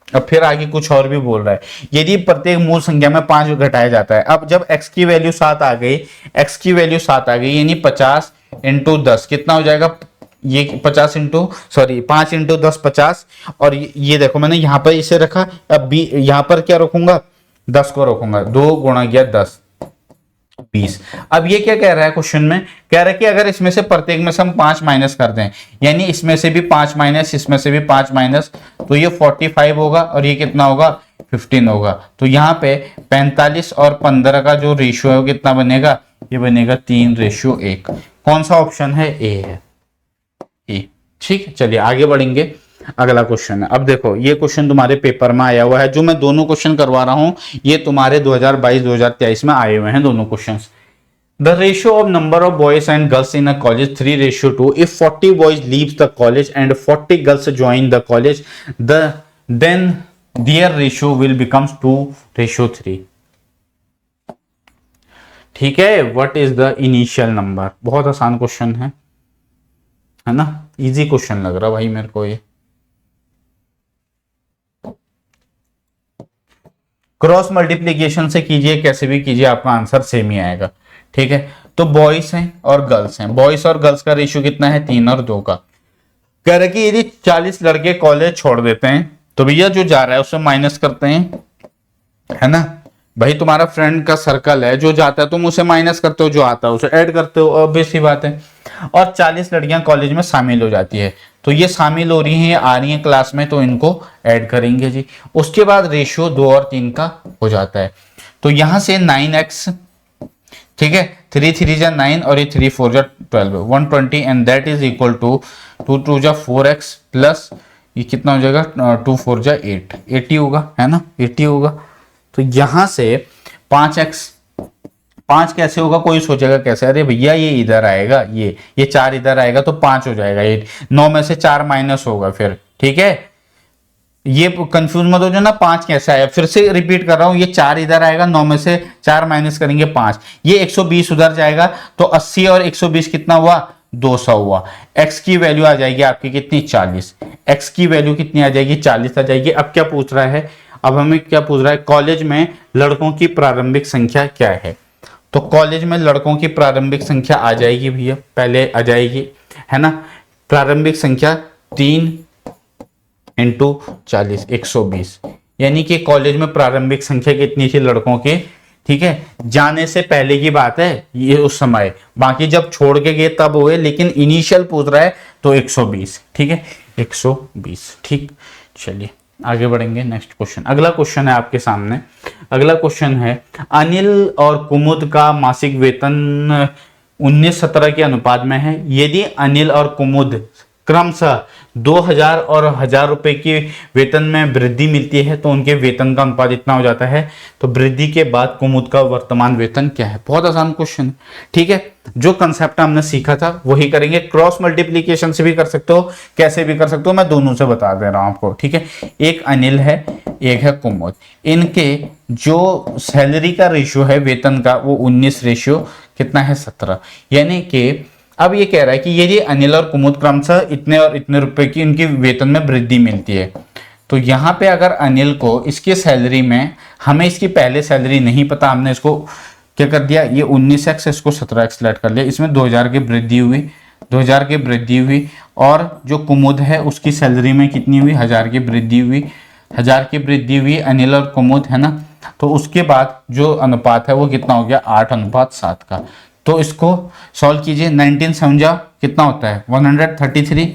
A: अब फिर आगे कुछ और भी बोल रहा है, यदि प्रत्येक मूल संख्या में 5 घटाया जाता है। अब जब x की वैल्यू 7 आ गई, x की वैल्यू 7 आ गई, यानी 50 इंटू 10 कितना हो जाएगा, ये 50 इंटू सॉरी 5 इंटू 10 50, और ये देखो मैंने यहाँ पर इसे रखा, अब b यहाँ पर क्या रखूंगा, 10 को रखूंगा, 2 गुणा गया 10 20। अब ये क्या कह रहा है क्वेश्चन में, कह रहा है कि अगर इसमें से प्रत्येक में से हम 5 माइनस कर दें, यानी इसमें से भी 5 माइनस, इसमें से भी 5 माइनस, तो ये 45 होगा और ये कितना होगा 15 होगा। तो यहाँ पे 45 और 15 का जो रेशियो है वो कितना बनेगा, ये बनेगा 3:1। कौन सा ऑप्शन है, ए है, ए। ठीक, चलिए आगे बढ़ेंगे। अगला क्वेश्चन है, अब देखो ये क्वेश्चन तुम्हारे पेपर में आया हुआ है, जो मैं दोनों क्वेश्चन करवा रहा हूं ये तुम्हारे 2022-2023 में आए हुए हैं दोनों questions. The ratio of number of boys and girls in a college 3:2। If 40 boys leaves the college and 40 girls join the college, then their ratio will becomes 2:3। ठीक है, what is the initial number. बहुत आसान question है ना, easy question लग रहा भाई मेरे को ये। क्रॉस मल्टीप्लीकेशन से कीजिए, कैसे भी कीजिए, आपका आंसर सेम ही आएगा। ठीक है, तो बॉयज हैं और गर्ल्स हैं, बॉयज और गर्ल्स का रेशियो कितना है, 3 और 2 का। कह रहे कि यदि 40 लड़के कॉलेज छोड़ देते हैं, तो भैया जो जा रहा है उससे माइनस करते हैं, है ना भाई, तुम्हारा फ्रेंड का सर्कल है, जो जाता है तुम उसे माइनस करते हो, जो आता है उसे ऐड करते हो, ऑब्वियस सी बात है। और 40 लड़कियां कॉलेज में शामिल हो जाती है, तो ये शामिल हो रही हैं, आ रही हैं क्लास में, तो इनको ऐड करेंगे जी। उसके बाद रेशियो 2 और 3 का हो जाता है, तो यहां से 9x, ठीक है, 3 3 जा 9 और ये 3 4 जा 12, 120, and that is equal to 2 2 जा 4x प्लस ये कितना हो जाएगा 2 4 जा 8, 80 होगा, है ना, 80 होगा। तो यहां से 5x, 5 कैसे होगा, कोई सोचेगा कैसे, अरे भैया ये इधर आएगा, ये 4 इधर आएगा तो 5 हो जाएगा, 8 9 में से 4 माइनस होगा फिर। ठीक है, ये कंफ्यूज मत हो जाना, 5 कैसे आया, फिर से रिपीट कर रहा हूं, ये 4 इधर आएगा, 9 में से 4 माइनस करेंगे 5, ये 120 उधर जाएगा, तो 80 और 120 कितना हुआ, 200 हुआ। x की वैल्यू आ जाएगी आपकी कितनी, 40। x की वैल्यू कितनी आ जाएगी, 40 आ जाएगी। अब क्या पूछ रहा है, अब हमें क्या पूछ रहा है, कॉलेज में लड़कों की प्रारंभिक संख्या क्या है। तो कॉलेज में लड़कों की प्रारंभिक संख्या आ जाएगी भैया, पहले आ जाएगी, है ना, प्रारंभिक संख्या 3 इंटू 40 120, यानी कि कॉलेज में प्रारंभिक संख्या कितनी थी लड़कों की। ठीक है, जाने से पहले की बात है ये, उस समय, बाकी जब छोड़ के गए तब हुए, लेकिन इनिशियल पूछ रहा है तो 120। ठीक है, 120। ठीक, चलिए आगे बढ़ेंगे। नेक्स्ट क्वेश्चन, अगला क्वेश्चन है आपके सामने। अगला क्वेश्चन है, अनिल और कुमुद का मासिक वेतन 19-17 के अनुपात में है। यदि अनिल और कुमुद क्रमशः 2000 और 1000 रुपए की वेतन में वृद्धि मिलती है, तो उनके वेतन का अनुपात इतना हो जाता है। तो वृद्धि के बाद कुमुद का वर्तमान वेतन क्या है। बहुत आसान क्वेश्चन है। ठीक है, जो कंसेप्ट हमने सीखा था वही करेंगे। क्रॉस मल्टीप्लीकेशन से भी कर सकते हो, कैसे भी कर सकते हो, मैं दोनों से बता दे रहा हूं आपको। ठीक है, एक अनिल है, एक है कुमुद, इनके जो सैलरी का रेशियो है वेतन का, वो 19 रेशियो कितना है 17। यानी कि अब ये कह रहा है कि यदि अनिल और कुमुद क्रमशः इतने और इतने रुपए की इनकी वेतन में वृद्धि मिलती है, तो यहाँ पे अगर अनिल को इसकी सैलरी में, हमें इसकी पहले सैलरी नहीं पता, हमने इसको क्या कर दिया, ये 19x इसको 17x लेट कर लिया, इसमें 2000 की वृद्धि हुई, 2000 की वृद्धि हुई, और जो कुमुद है उसकी सैलरी में कितनी हुई, 1000 की वृद्धि हुई, 1000 की वृद्धि हुई अनिल और कुमुद, है ना। तो उसके बाद जो अनुपात है वो कितना हो गया, 8:7 का। तो इसको सॉल्व कीजिए, 19 समझा कितना होता है 133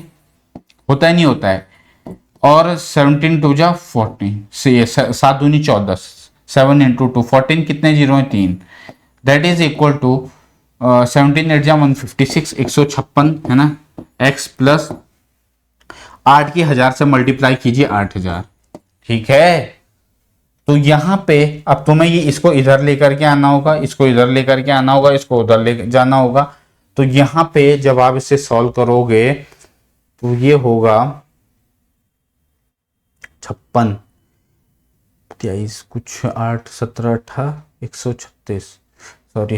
A: होता है, नहीं होता है, और 17 2 जा 14 से 7 दूनी 14, 7 इंटू 2 14, कितने जीरो है 3, दैट इज इक्वल टू 17 8 जा 156 156 है ना, x प्लस 8 की 1000 से मल्टीप्लाई कीजिए 8000, ठीक है। तो यहां पे अब तुम्हें ये इसको इधर लेकर के आना होगा, इसको इधर लेकर के आना होगा, इसको उधर ले जाना होगा। तो यहां पे जब आप इसे सॉल्व करोगे तो ये होगा 56 23 कुछ 8 17 18 136,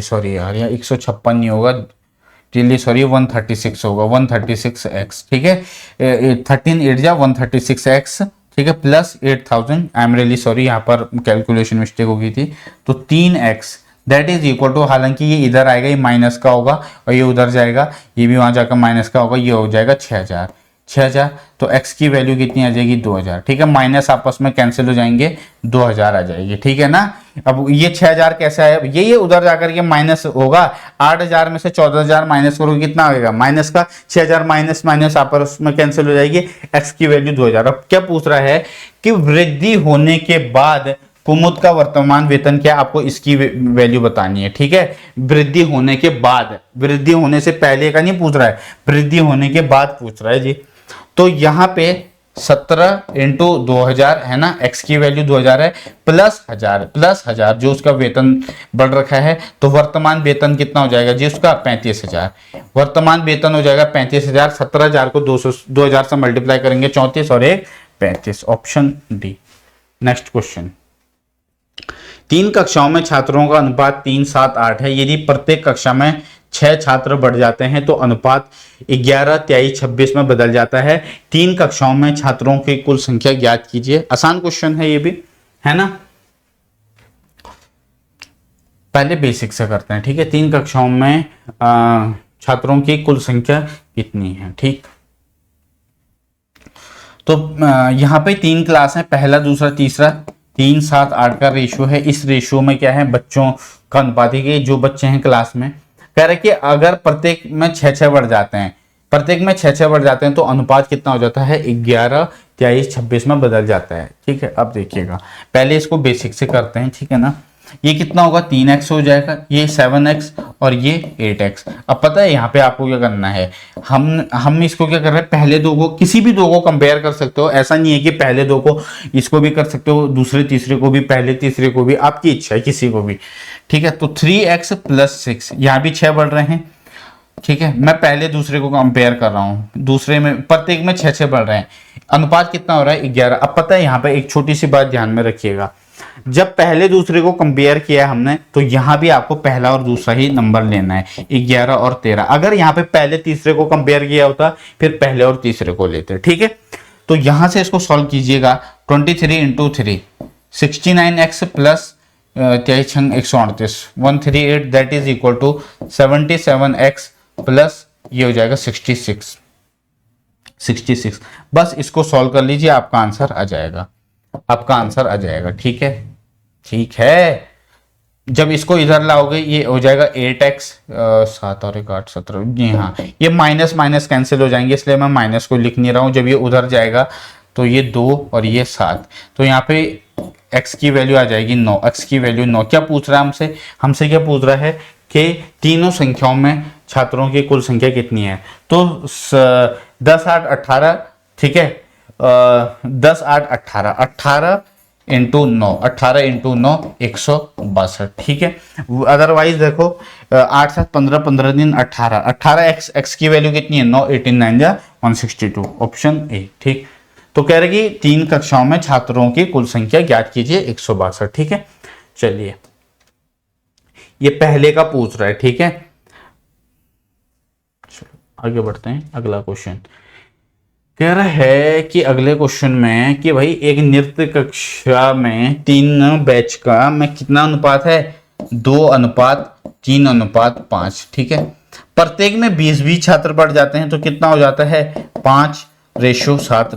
A: सॉरी यार, यहाँ 156 नहीं होगा, चलिए सॉरी 136 होगा, 136x, ठीक है। 13 8 जा 136x, ठीक है, plus 8000, I am really sorry, यहाँ पर कैलकुलेशन मिस्टेक हो गई थी। तो 3x that is equal to, हालांकि ये इधर आएगा, ये माइनस का होगा और ये उधर जाएगा, ये भी वहां जाकर माइनस का होगा, ये हो जाएगा 6000। तो x की वैल्यू कितनी आ जाएगी 2000, ठीक है। माइनस आपस में कैंसिल हो जाएंगे, 2000 आ जाएगी, ठीक है ना। अब ये 6000 कैसे आया, ये उधर जाकर के माइनस होगा, 8000 में से 14000 माइनस करोगे कितना आएगा, माइनस का 6000 माइनस माइनस आपस में कैंसिल हो जाएगी, x की वैल्यू 2000। अब क्या पूछ रहा है कि वृद्धि होने के बाद कुमुद का वर्तमान वेतन क्या, आपको इसकी वैल्यू बतानी है, ठीक है। वृद्धि होने के बाद, वृद्धि होने से पहले का नहीं पूछ रहा है, वृद्धि होने के बाद पूछ रहा है जी। तो यहाँ पे 17 इंटू 2000 है ना, x की वैल्यू 2000 है, प्लस 1000 जो उसका वेतन बढ़ रखा है। तो वर्तमान वेतन कितना हो जाएगा जी उसका 35000, वर्तमान वेतन हो जाएगा 35000। 17000 को 2000 से मल्टीप्लाई करेंगे 34 और 1 35, ऑप्शन डी। नेक्स्ट क्वेश्चन, 3 कक्षाओं में छात्रों का अनुपात 3 7 8 है। यदि प्रत्येक कक्षा में 6 छात्र बढ़ जाते हैं तो अनुपात 11 23 26 में बदल जाता है। 3 कक्षाओं में छात्रों की कुल संख्या ज्ञात कीजिए। आसान क्वेश्चन है ये भी, है ना। पहले बेसिक से करते हैं, ठीक है। 3 कक्षाओं में छात्रों की कुल संख्या कितनी है, ठीक। तो यहाँ पे 3 क्लास है, पहला दूसरा तीसरा, 3 7 8 का रेशियो है। इस रेशियो में क्या है, बच्चों का अनुपात है, जो बच्चे हैं क्लास में। कह रहे कि अगर प्रत्येक में 6 बढ़ जाते हैं, प्रत्येक में 6 बढ़ जाते हैं तो अनुपात कितना हो जाता है 11 23 26 में बदल जाता है, ठीक है। अब देखिएगा, पहले इसको बेसिक से करते हैं, ठीक है ना। ये कितना होगा 3x हो जाएगा, ये 7x और ये 8x। अब पता है यहाँ पे आपको क्या करना है, हम इसको क्या कर रहे हैं, पहले दो को, किसी भी दो को कंपेयर कर सकते हो। ऐसा नहीं है कि पहले दो को इसको भी कर सकते हो, दूसरे तीसरे को भी, पहले तीसरे को भी, आपकी इच्छा है किसी को भी, ठीक है। तो 3x प्लस 6, यहाँ भी 6 बढ़ रहे हैं, ठीक है। मैं पहले दूसरे को कंपेयर कर रहा हूँ, दूसरे में प्रत्येक में 6 बढ़ रहे हैं, अनुपात कितना हो रहा है 11। अब पता है यहाँ पे एक छोटी सी बात ध्यान में रखिएगा, जब पहले दूसरे को कंपेयर किया हमने तो यहां भी आपको पहला और दूसरा ही नंबर लेना है, 11 और 13। अगर यहाँ पे पहले तीसरे को कंपेयर किया होता फिर पहले और तीसरे को लेते, ठीक है। तो यहां से इसको सॉल्व कीजिएगा, 23 into 3 69x plus 23 138 138 that is equal to 77x plus ये हो जाएगा 66। बस इसको सॉल्व कर लीजिए, आपका आंसर आ जाएगा, आपका आंसर आ जाएगा, ठीक है। ठीक है, जब इसको इधर लाओगे ये हो जाएगा 8x 7 और 1 8 17 जी हाँ, ये माइनस माइनस कैंसिल हो जाएंगे, इसलिए मैं माइनस को लिख नहीं रहा हूं। जब ये उधर जाएगा तो ये 2 और ये 7, तो यहाँ पे x की वैल्यू आ जाएगी 9, x की वैल्यू 9। क्या पूछ रहा है हमसे, हमसे क्या पूछ रहा है कि तीनों संख्याओं में छात्रों की कुल संख्या कितनी है। तो 10 8 18, ठीक है, 10 8 18 18 इंटू 9 18 इंटू 9 162, ठीक है। अदरवाइज देखो 8 7 15 15 दिन 18 18 x की वैल्यू कितनी है 9 18 9 जा 162, ऑप्शन ए, ठीक। तो कह रहे कि 3 कक्षाओं में छात्रों की कुल संख्या ज्ञात कीजिए 162, ठीक है। चलिए ये पहले का पूछ रहा है, ठीक है। चलो आगे बढ़ते हैं, अगला क्वेश्चन कह रहा है कि अगले क्वेश्चन में कि भाई एक नृत्य कक्षा में 3 बैच का में कितना अनुपात है 2:3:5, ठीक है। प्रत्येक में 20 छात्र बढ़ जाते हैं तो कितना हो जाता है 5:7:7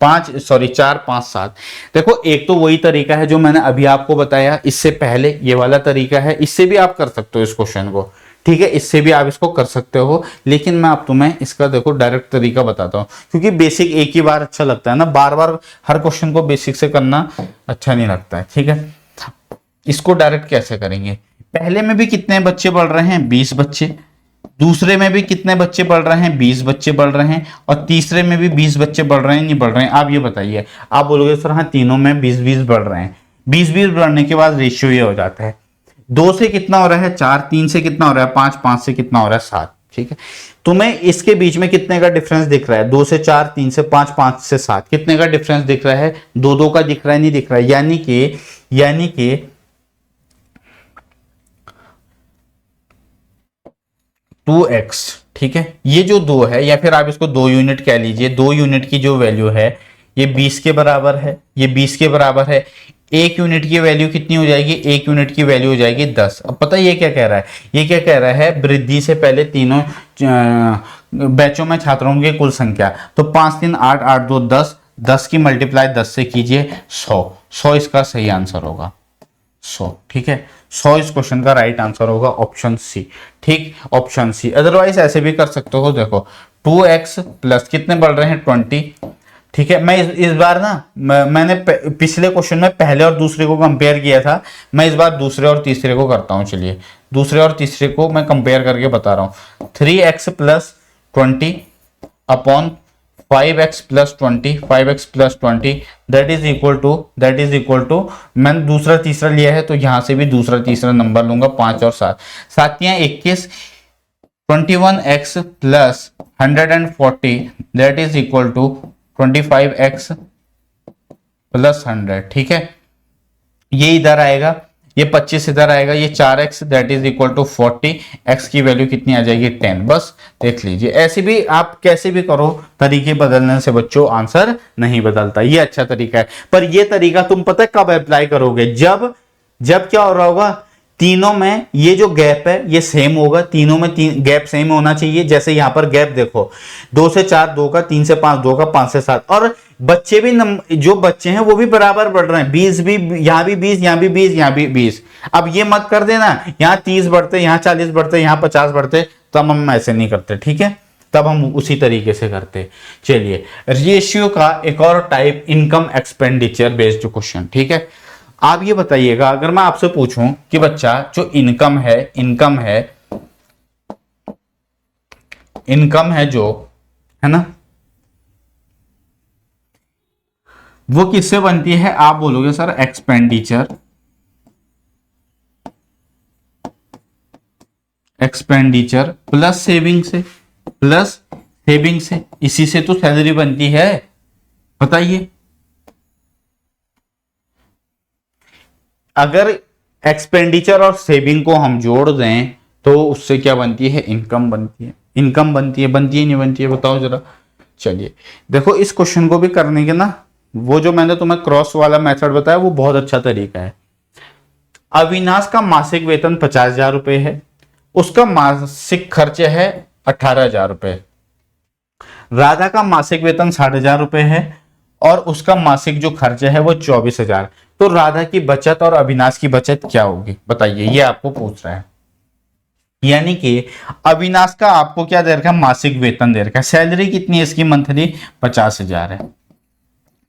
A: 4 5 7। देखो एक तो वही तरीका है जो मैंने अभी आपको बताया, इससे पहले ये वाला तरीका है, इससे भी आप कर सकते हो इस क्वेश्चन को, ठीक है। इससे भी आप इसको कर सकते हो, लेकिन मैं अब तुम्हें इसका देखो डायरेक्ट तरीका बताता हूँ, क्योंकि बेसिक एक ही बार अच्छा लगता है ना, बार बार हर क्वेश्चन को बेसिक से करना अच्छा नहीं लगता है, ठीक है। इसको डायरेक्ट कैसे करेंगे, पहले में भी कितने बच्चे बढ़ रहे हैं, 20 बच्चे, दूसरे में भी कितने बच्चे बढ़ रहे हैं, 20 बच्चे बढ़ रहे हैं, और तीसरे में भी 20 बच्चे बढ़ रहे हैं, नहीं बढ़ रहे हैं? आप ये बताइए। आप बोलोगे सर हाँ तीनों में 20-20 बढ़ रहे हैं। 20-20 बढ़ने के बाद रेशियो ये हो जाता है, 2 से कितना हो रहा है 4, 3 से कितना हो रहा है 5, 5 से कितना हो रहा है 7। ठीक है, तुम्हें इसके बीच में कितने का डिफरेंस दिख रहा है, 2 से 4, 3 से 5, 5 से 7, कितने का डिफरेंस दिख रहा है, 2-2 का दिख रहा है, नहीं दिख रहा है? यानी कि 2x। ठीक है, ये जो 2 है, या फिर आप इसको 2 यूनिट कह लीजिए, 2 यूनिट की जो वैल्यू है ये 20 के बराबर है, ये 20 के बराबर है। 1 यूनिट की वैल्यू कितनी हो जाएगी, 1 यूनिट की वैल्यू हो जाएगी 10। अब पता है ये क्या कह रहा है, ये क्या कह रहा है, वृद्धि से पहले तीनों बैचों में छात्रों की कुल संख्या। तो 5 3 8 8 2 10, 10 की मल्टीप्लाई 10 से कीजिए 100 इसका सही आंसर होगा, 100। ठीक है, 100 इस क्वेश्चन का राइट आंसर होगा, ऑप्शन सी। ठीक, ऑप्शन सी। अदरवाइज ऐसे भी कर सकते हो, देखो 2x प्लस कितने बढ़ रहे हैं 20। ठीक है, मैं इस बार ना मैंने पिछले क्वेश्चन में पहले और दूसरे को कंपेयर किया था, मैं इस बार दूसरे और तीसरे को करता हूं। चलिए दूसरे और तीसरे को मैं कंपेयर करके बता रहा हूं। 3x plus 20 upon 5x plus 20, 5x plus 20 that is equal to मैंने दूसरा तीसरा लिया है तो यहां से भी दूसरा तीसरा नंबर लूंगा, 5 और 7, 7 या 21, 21x plus 140 that is equal to 25x plus 100। ठीक है, ये इधर आएगा, ये 25 इधर आएगा, ये 4x that is equal to 40, x की वैल्यू कितनी आ जाएगी 10। बस देख लीजिए, ऐसे भी आप कैसे भी करो, तरीके बदलने से बच्चों आंसर नहीं बदलता। ये अच्छा तरीका है, पर ये तरीका तुम पता है कब अप्लाई करोगे, जब क्या हो रहा होगा, तीनों में ये जो गैप है ये सेम होगा, तीनों में गैप सेम होना चाहिए। जैसे यहां पर गैप देखो, 2 से 4 2 का, 3 से 5 2 का, 5 से 7, और बच्चे भी जो बच्चे हैं वो भी बराबर बढ़ रहे हैं, 20 भी, यहां भी 20, यहां भी 20, यहां भी 20। अब ये मत कर देना यहां 30 बढ़ते, यहां 40 बढ़ते, यहां 50 बढ़ते, तब हम ऐसे नहीं करते। ठीक है, तब हम उसी तरीके से करते। चलिए, रेशियो का एक और type, income expenditure based question. ठीक है, आप ये बताइएगा, अगर मैं आपसे पूछूं कि बच्चा जो इनकम है जो है ना, वो किससे बनती है? आप बोलोगे सर एक्सपेंडिचर प्लस सेविंग से, इसी से तो सैलरी बनती है। बताइए, अगर एक्सपेंडिचर और सेविंग को हम जोड़ दें तो उससे क्या बनती है? इनकम बनती है। इनकम बनती है नहीं बनती है? बताओ जरा। चलिए देखो, इस क्वेश्चन को भी करने के ना, वो जो मैंने तुम्हें क्रॉस वाला मेथड बताया वो बहुत अच्छा तरीका है। अविनाश का मासिक वेतन 50,000 रुपए है, उसका मासिक खर्च है 18,000 रुपए। राधा का मासिक वेतन 60,000 रुपए है और उसका मासिक जो खर्च है वो 24,000। तो राधा की बचत और अविनाश की बचत क्या होगी? बताइए, ये आपको पूछ रहा है। यानी कि अविनाश का आपको क्या दे रखा है? मासिक वेतन दे रखा है। सैलरी कितनी है इसकी? मंथली 50,000 है,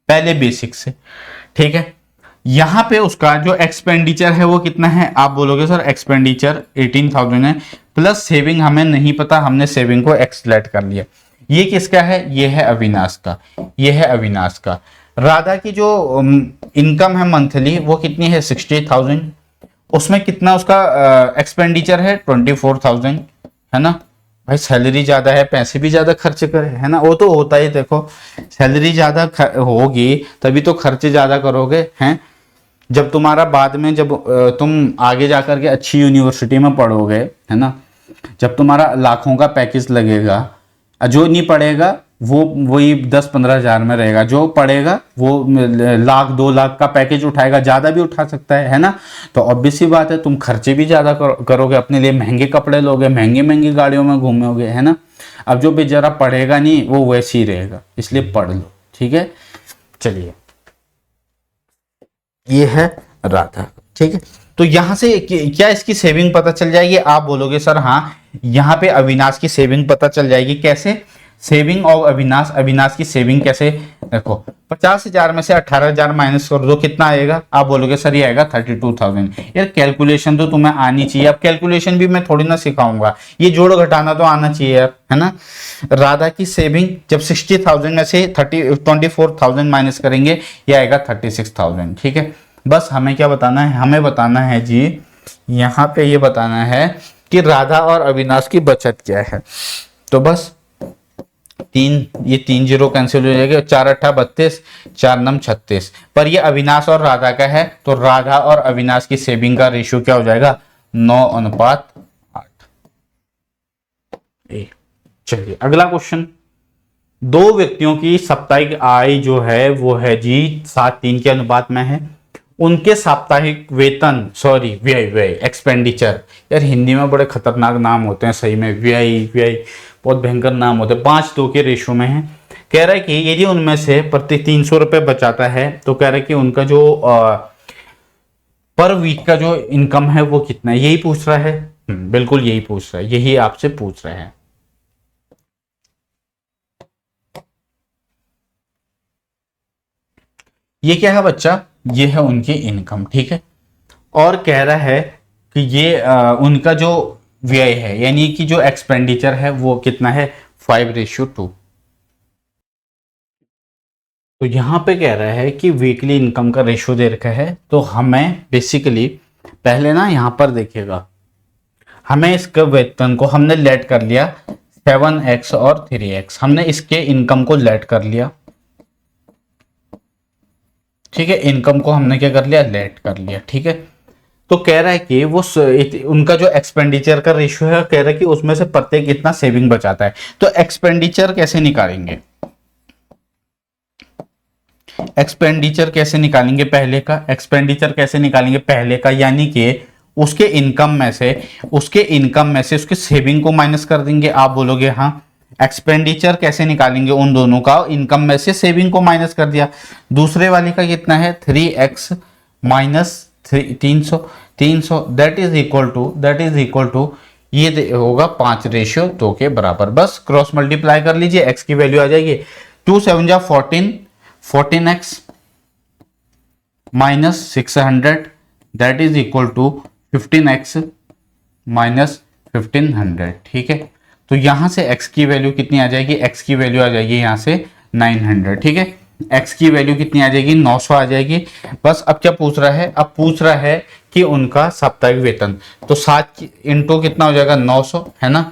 A: पहले बेसिक से। ठीक है, यहां पे उसका जो एक्सपेंडिचर है वो कितना है? आप बोलोगे सर एक्सपेंडिचर 18,000 है, प्लस सेविंग हमें नहीं पता, हमने सेविंग को एक्सलेट कर लिया। ये किसका है? ये है अविनाश का, ये है अविनाश का। राधा की जो इनकम है मंथली वो कितनी है? 60,000। उसमें कितना उसका एक्सपेंडिचर है? 24,000, है ना भाई? सैलरी ज्यादा है, पैसे भी ज्यादा खर्च करे, है ना? वो तो होता ही, देखो सैलरी ज्यादा होगी तभी तो खर्चे ज्यादा करोगे, हैं? जब तुम्हारा बाद में, जब तुम आगे जाकर के अच्छी यूनिवर्सिटी में पढ़ोगे, है ना, जब तुम्हारा लाखों का पैकेज लगेगा, जो नहीं पढ़ेगा वो वही 10-15 हजार में रहेगा, जो पढ़ेगा वो 1,00,000-2 लाख का पैकेज उठाएगा, ज्यादा भी उठा सकता है ना? तो ऑब्वियस सी बात है, तुम खर्चे भी ज्यादा करोगे, अपने लिए महंगे कपड़े लोगे, महंगी गाड़ियों में घूमोगे, है ना? अब जो बेचारा पढ़ेगा नहीं वो वैसे ही रहेगा, इसलिए पढ़ लो। ठीक है, चलिए, ये है राधा। ठीक है, तो यहां से क्या इसकी सेविंग पता चल जाएगी? आप बोलोगे सर हाँ, यहाँ पे अविनाश की सेविंग पता चल जाएगी। कैसे? सेविंग और अविनाश, अविनाश की सेविंग कैसे, देखो 50,000 में से 18,000 माइनस कर दो, कितना आएगा, आप बोलोगे सर ये आएगा 32,000। यार कैलकुलेशन तो तुम्हें आनी चाहिए, अब कैलकुलेशन भी मैं थोड़ी ना सिखाऊंगा, ये जोड़ घटाना तो आना चाहिए यार, है ना। राधा की सेविंग जब 60,000 में से 24,000 माइनस करेंगे, ये आएगा 36,000, ठीक है। बस हमें क्या बताना है, हमें बताना है जी, यहाँ पे ये बताना है कि राधा और अविनाश की बचत क्या है। तो बस ये 3 जीरो कैंसिल हो जाएगा, 4 अट्ठा 32, 4 नम 36, पर ये अविनाश और राधा का है, तो राधा और अविनाश की सेविंग का रेशियो क्या हो जाएगा, 9:8। चलिए अगला क्वेश्चन, दो व्यक्तियों की साप्ताहिक आय जो है वो है जी 7:3 के अनुपात में है, उनके साप्ताहिक वेतन, सॉरी व्यय, एक्सपेंडिचर, यार हिंदी में बड़े खतरनाक नाम होते हैं सही में, व्यय बहुत भयंकर नाम होते हैं, 5:2 के रेशो में है। कह रहा है कि यदि उनमें से प्रति 300 रुपए बचाता है, तो कह रहा है कि उनका जो पर वीक का जो इनकम है वो कितना है, यही पूछ रहा है। बिल्कुल यही पूछ रहा है, यही आपसे पूछ रहे हैं। ये क्या है बच्चा, ये है उनकी इनकम, ठीक है। और कह रहा है कि ये उनका जो व्यय है, यानी कि जो एक्सपेंडिचर है वो कितना है, 5:2। तो यहां पे कह रहा है कि वीकली इनकम का रेशियो दे रखा है, तो हमें बेसिकली पहले ना यहां पर देखिएगा, हमें इसके वेतन को हमने लेट कर लिया 7x और 3x, हमने इसके इनकम को लेट कर लिया, ठीक है, इनकम को हमने क्या कर लिया, लेट कर लिया, ठीक है। तो कह रहा है कि वो उनका जो एक्सपेंडिचर का रेशियो है, कह रहा है कि उसमें से प्रत्येक इतना सेविंग बचाता है। तो एक्सपेंडिचर कैसे निकालेंगे, एक्सपेंडिचर कैसे निकालेंगे पहले का, एक्सपेंडिचर कैसे निकालेंगे पहले का, यानी कि उसके इनकम में से उसके सेविंग को माइनस कर देंगे। आप बोलोगे हाँ, एक्सपेंडिचर कैसे निकालेंगे, उन दोनों का इनकम में से सेविंग को माइनस कर दिया। दूसरे वाले का कितना है, 3x minus 300 that is equal to ये होगा 5:2 के बराबर। बस क्रॉस मल्टीप्लाई कर लीजिए, x की वैल्यू आ जाएगी 2 7 जा 14x minus 600 that is equal to 15x minus 1500, ठीक है। तो यहां से x की वैल्यू कितनी आ जाएगी, x की वैल्यू आ जाएगी यहां से 900, ठीक है। x की वैल्यू कितनी आ जाएगी, 900 आ जाएगी। बस अब क्या पूछ रहा है, अब पूछ रहा है कि उनका साप्ताहिक वेतन, तो 7 इंटू कितना हो जाएगा, 900, है ना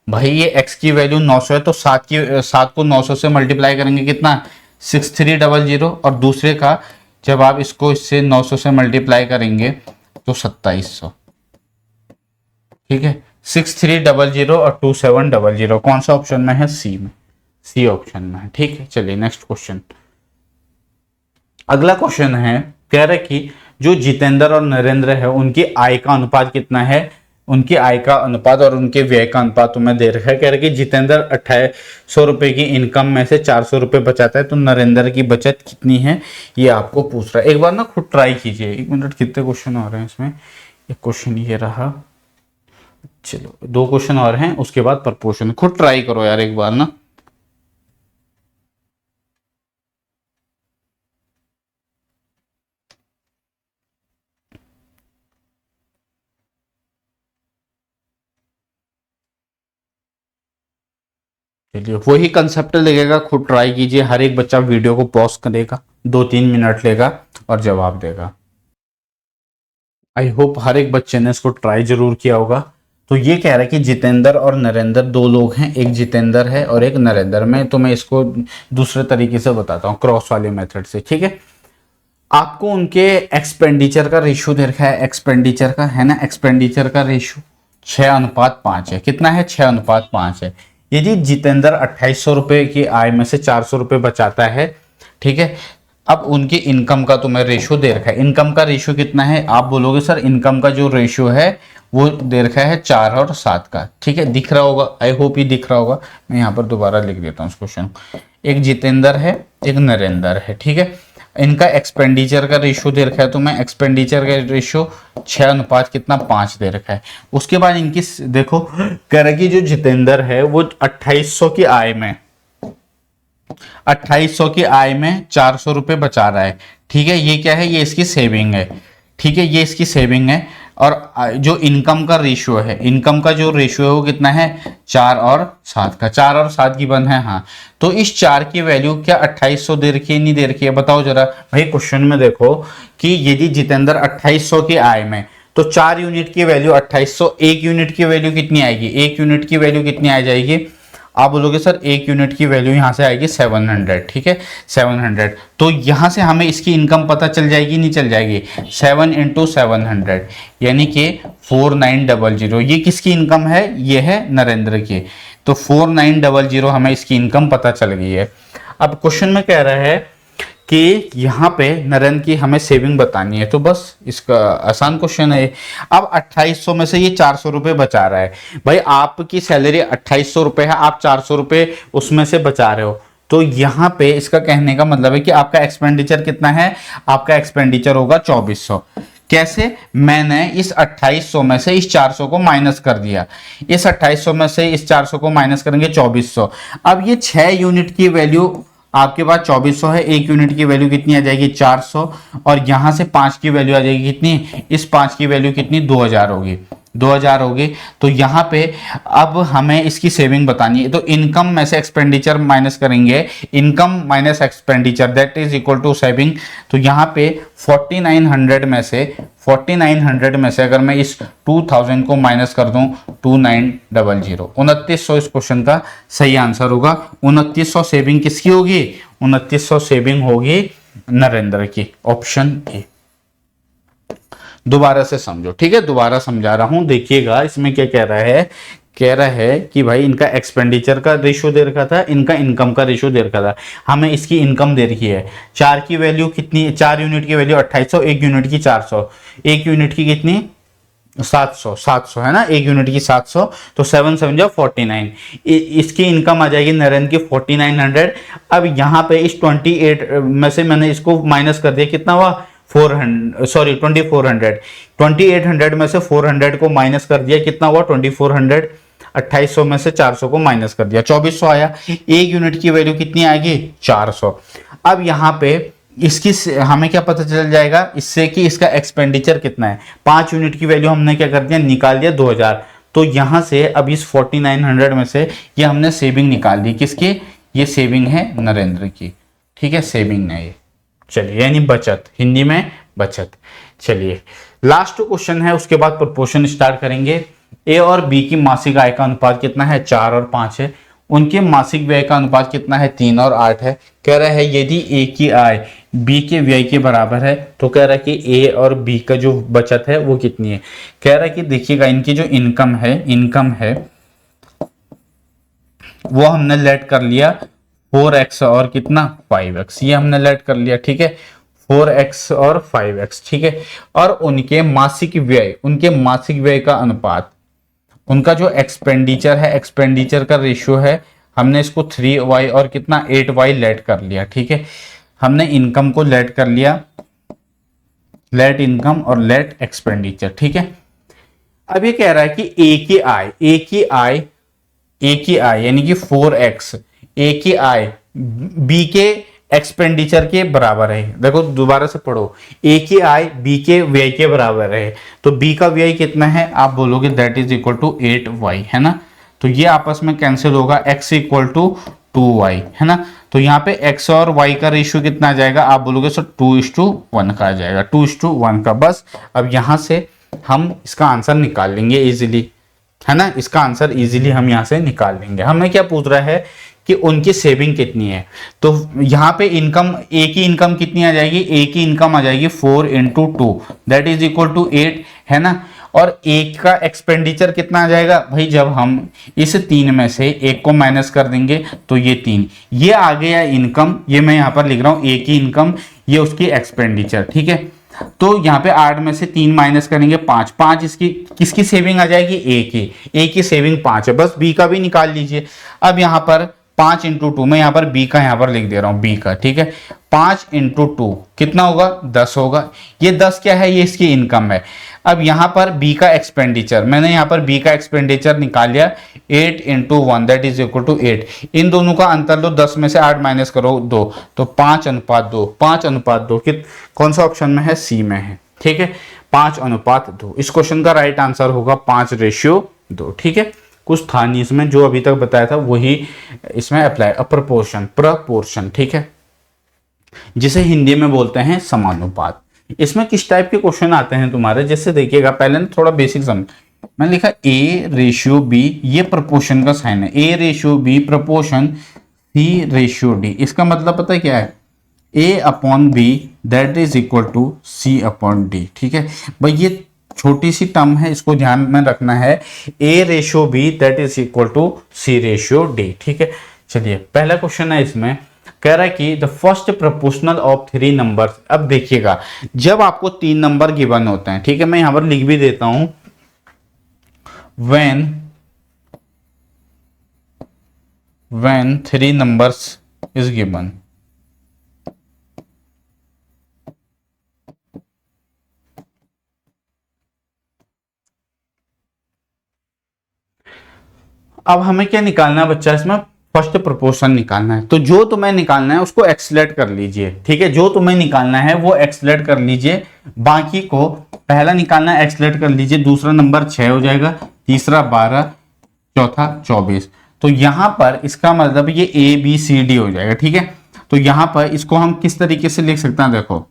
A: भाई। ये x की वैल्यू 900 है, तो 7 को 900 से मल्टीप्लाई करेंगे कितना, 6300, और दूसरे का जब आप इसको इससे 900 से मल्टीप्लाई करेंगे तो 2700, ठीक है। 6300 और 2700 कौन सा ऑप्शन में है, सी में, सी ऑप्शन में है, ठीक है। चलिए नेक्स्ट क्वेश्चन, अगला क्वेश्चन है, कह रहे कि जो जितेंद्र और नरेंद्र है उनकी आय का अनुपात कितना है, उनकी आय का अनुपात और उनके व्यय का अनुपात तुम्हें दे रखा है। कह रहे कि जितेंद्र 2800 रुपए की इनकम में से 400 रुपए बचाता है, तो नरेंद्र की बचत कितनी है, ये आपको पूछ रहा है। एक बार ना खुद ट्राई कीजिए, 1 मिनट, कितने क्वेश्चन हो रहे हैं इसमें, एक क्वेश्चन ये रहा, चलो 2 क्वेश्चन और हैं, उसके बाद प्रपोर्शन। खुद ट्राई करो यार एक बार ना। चलिए वही कंसेप्ट लगेगा, खुद ट्राई कीजिए। हर एक बच्चा वीडियो को पॉज करेगा, 2-3 मिनट लेगा और जवाब देगा। आई होप हर एक बच्चे ने इसको ट्राई जरूर किया होगा। तो ये कह रहा है कि जितेंद्र और नरेंद्र 2 लोग हैं, एक जितेंद्र है और एक नरेंद्र। मैं तुम्हें इसको दूसरे तरीके से बताता हूँ, क्रॉस वाले मेथड से, ठीक है। आपको उनके एक्सपेंडिचर का रेशियो दे रखा है, एक्सपेंडिचर का है ना, एक्सपेंडिचर का रेशियो 6:5 है। कितना है, 6:5 है। यदि जितेंद्र 2800 रुपए की आय में से 400 रुपए बचाता है, ठीक है। अब उनकी इनकम का तुम्हें रेशियो दे रखा है, इनकम का रेशियो कितना है, आप बोलोगे सर इनकम का जो रेशियो है वो दे रखा है 4 और 7 का, ठीक है। दिख रहा होगा, आई होप ये दिख रहा होगा। मैं यहाँ पर दोबारा लिख देता हूँ इस क्वेश्चन। एक जितेंद्र है, एक नरेंद्र है, ठीक है। इनका एक्सपेंडिचर का रेशियो दे रखा है, तो मैं एक्सपेंडिचर का रेशियो 6:5 दे रखा है। उसके बाद इनकी देखो, कह रहा है कि जो जितेंद्र है वो 2800 की आय में, 2800 की आय में 400 रुपये बचा रहा है, ठीक है। ये क्या है, ये इसकी सेविंग है, ठीक है, ये इसकी सेविंग है। और जो इनकम का रेशियो है, इनकम का जो रेशियो है वो कितना है, 4 और 7 का, 4 और 7 की बन है, हाँ। तो इस 4 की वैल्यू क्या 2800 दे रखी है, नहीं दे रखी है, बताओ जरा भाई। क्वेश्चन में देखो कि यदि जितेंद्र 2800 की आय में, तो 4 यूनिट की वैल्यू 2800, 1 यूनिट की वैल्यू कितनी आएगी, 1 यूनिट की वैल्यू कितनी आ जाएगी, आप बोलोगे सर 1 यूनिट की वैल्यू यहां से आएगी 700, ठीक है 700। तो यहां से हमें इसकी इनकम पता चल जाएगी, नहीं चल जाएगी, 7 इंटू 700 यानी कि 4900। ये किसकी इनकम है, ये है नरेंद्र की। तो 4900 हमें इसकी इनकम पता चल गई है। अब क्वेश्चन में कह रहा है कि यहाँ पे नरेंद्र की हमें सेविंग बतानी है, तो बस इसका आसान क्वेश्चन है। अब 2800 में से ये 400 रुपये बचा रहा है, भाई आपकी सैलरी 2800 रुपये है, आप 400 रुपये उसमें से बचा रहे हो, तो यहाँ पे इसका कहने का मतलब है कि आपका एक्सपेंडिचर कितना है, आपका एक्सपेंडिचर होगा 2400। कैसे, मैंने इस 2800 में से इस 400 को माइनस कर दिया, इस 2800 में से इस 400 को माइनस करेंगे 2400। अब ये 6 यूनिट की वैल्यू आपके पास 2400 है, 1 यूनिट की वैल्यू कितनी आ जाएगी 400, और यहां से 5 की वैल्यू आ जाएगी कितनी, इस 5 की वैल्यू कितनी 2000 होगी, 2000 होगी। तो यहाँ पे अब हमें इसकी सेविंग बतानी है, तो इनकम में से एक्सपेंडिचर माइनस करेंगे, income minus expenditure that is equal to saving. तो यहाँ पे 4900 में से 4900 में से अगर मैं इस 2000 को माइनस कर दूं 2900, 2900 इस क्वेश्चन का सही आंसर होगा। 2900 सेविंग किसकी होगी, 2900 सेविंग होगी नरेंद्र की, ऑप्शन ए। दोबारा से समझो, ठीक है, दोबारा समझा रहा हूं, देखिएगा इसमें क्या कह रहा है। कह रहा है कि भाई इनका एक्सपेंडिचर का रेशियो दे रखा था, इनका इनकम का रेशियो दे रखा था, हमें इसकी इनकम दे रखी है। 4 की वैल्यू कितनी, 4 यूनिट की वैल्यू 2800, 1 यूनिट की 400, 1 यूनिट की कितनी 700, 700 है ना, 1 यूनिट की 700, तो 7 7 जा 49, इसकी इनकम आ जाएगी नरेंद्र की 4900। अब यहाँ पे इस 28 में से मैंने इसको माइनस कर दिया, कितना हुआ 400, सॉरी 2400, 2800 में से 400 को माइनस कर दिया, कितना हुआ 2400, 2800 में से 400 को माइनस कर दिया 2400 आया। 1 यूनिट की वैल्यू कितनी आएगी 400। अब यहाँ पे इसकी हमें क्या पता चल जाएगा इससे कि इसका एक्सपेंडिचर कितना है। 5 यूनिट की वैल्यू हमने क्या कर दिया, निकाल दिया 2000। तो यहां से अब इस 4900 में से ये हमने सेविंग निकाल दी, किसकी, ये सेविंग है नरेंद्र की, ठीक है, सेविंग है ये। चलिए, यानी बचत, हिंदी में बचत। चलिए लास्ट क्वेश्चन है, उसके बाद प्रोपोर्शन स्टार्ट करेंगे। ए और बी की मासिक आय का अनुपात कितना है, 4 और 5 है। उनके मासिक व्यय का अनुपात कितना है, 3 और 8 है। कह रहा है यदि ए की आय बी के व्यय के बराबर है, तो कह रहा है कि ए और बी का जो बचत है वो कितनी है। कह रहा है कि देखिएगा इनकी जो इनकम है वो हमने लेट कर लिया 4x और कितना 5x, ये हमने लेट कर लिया, ठीक है, 4x और 5x, ठीक है। और उनके मासिक व्यय का अनुपात, उनका जो एक्सपेंडिचर है, एक्सपेंडिचर का रेशियो है, हमने इसको 3y और कितना 8y लेट कर लिया, ठीक है। हमने इनकम को लेट कर लिया, लेट इनकम और लेट एक्सपेंडिचर, ठीक है। अब ये कह रहा है कि ए की आय यानी कि 4x, ए की आय बी के एक्सपेंडिचर के बराबर है। देखो दोबारा से पढ़ो, ए की आय बी के व्यय के बराबर है, तो बी का व्यय कितना है, आप बोलोगे that is equal to 8y, है ना। तो ये आपस में कैंसिल होगा, x इक्वल टू 2y, है ना। तो यहाँ पे x और y का रेशियो कितना आ जाएगा, आप बोलोगे सर 2:1 का आ जाएगा, 2:1 का। बस अब यहाँ से हम इसका आंसर निकाल लेंगे इजीली, है ना, इसका आंसर इजीली हम यहाँ से निकाल लेंगे। हमें क्या पूछ रहा है कि उनकी सेविंग कितनी है। तो यहाँ पे इनकम, ए की इनकम कितनी आ जाएगी, ए की इनकम आ जाएगी 4 × 2 दैट इज इक्वल टू 8, है ना। और एक का एक्सपेंडिचर कितना आ जाएगा भाई, जब हम इस 3 में से एक को माइनस कर देंगे तो ये 3, ये आ गया इनकम, ये मैं यहाँ पर लिख रहा हूँ ए की इनकम, ये उसकी एक्सपेंडिचर, ठीक है। तो यहाँ पे 8 में से 3 माइनस करेंगे 5 इसकी किसकी सेविंग आ जाएगी, ए की सेविंग 5 है। बस बी का भी निकाल लीजिए। अब यहाँ पर 5 × 2, मैं यहाँ पर बी का यहाँ पर लिख दे रहा हूँ, बी का, ठीक है। 5 × 2 कितना होगा, 10 होगा। ये 10 क्या है, ये इसकी इनकम है। अब यहाँ पर बी का एक्सपेंडिचर, मैंने यहाँ पर बी का एक्सपेंडिचर निकाल लिया 8 into 1 that is equal to 8। इन दोनों का अंतर लो, 10 में से 8 माइनस करो 2, तो 5:2, 5:2 कौन सा ऑप्शन में है, सी में है। ठीक है, 5:2। इस क्वेश्चन का राइट आंसर होगा 5:2। ठीक है, कुछ था नहीं इसमें, जो अभी तक बताया था वही इसमें अप्लाई, प्रपोर्शन। ठीक है, जिसे हिंदी में बोलते हैं समानुपात। इसमें किस टाइप के क्वेश्चन आते हैं तुम्हारे, जैसे देखिएगा, पहले ना थोड़ा बेसिक समझ, मैंने लिखा A/B, ये प्रपोर्शन का साइन है, A/B प्रपोर्शन C/D। इसका मतलब पता है क्या है, A/B that is equal to C/D। ठीक है भाई, ये छोटी सी टर्म है, इसको ध्यान में रखना है, A/B that is equal to C/D। ठीक है, चलिए पहला क्वेश्चन है, इसमें कह रहा है कि the first proportional of 3 numbers. अब देखिएगा, जब आपको 3 नंबर गिवन होते हैं, ठीक है, मैं यहां पर लिख भी देता हूं, when 3 numbers is given, अब हमें क्या निकालना है बच्चा, इसमें फर्स्ट प्रोपोर्शन निकालना है। तो जो तुम्हें निकालना है उसको एक्सलेट कर लीजिए। ठीक है, जो तुम्हें निकालना है वो एक्सलेट कर लीजिए, बाकी को पहला निकालना है एक्सलेट कर लीजिए, दूसरा नंबर 6 हो जाएगा, तीसरा 12, चौथा 24। तो यहां पर इसका मतलब ये ABCD हो जाएगा। ठीक है, तो यहां पर इसको हम किस तरीके से लिख सकते हैं, देखो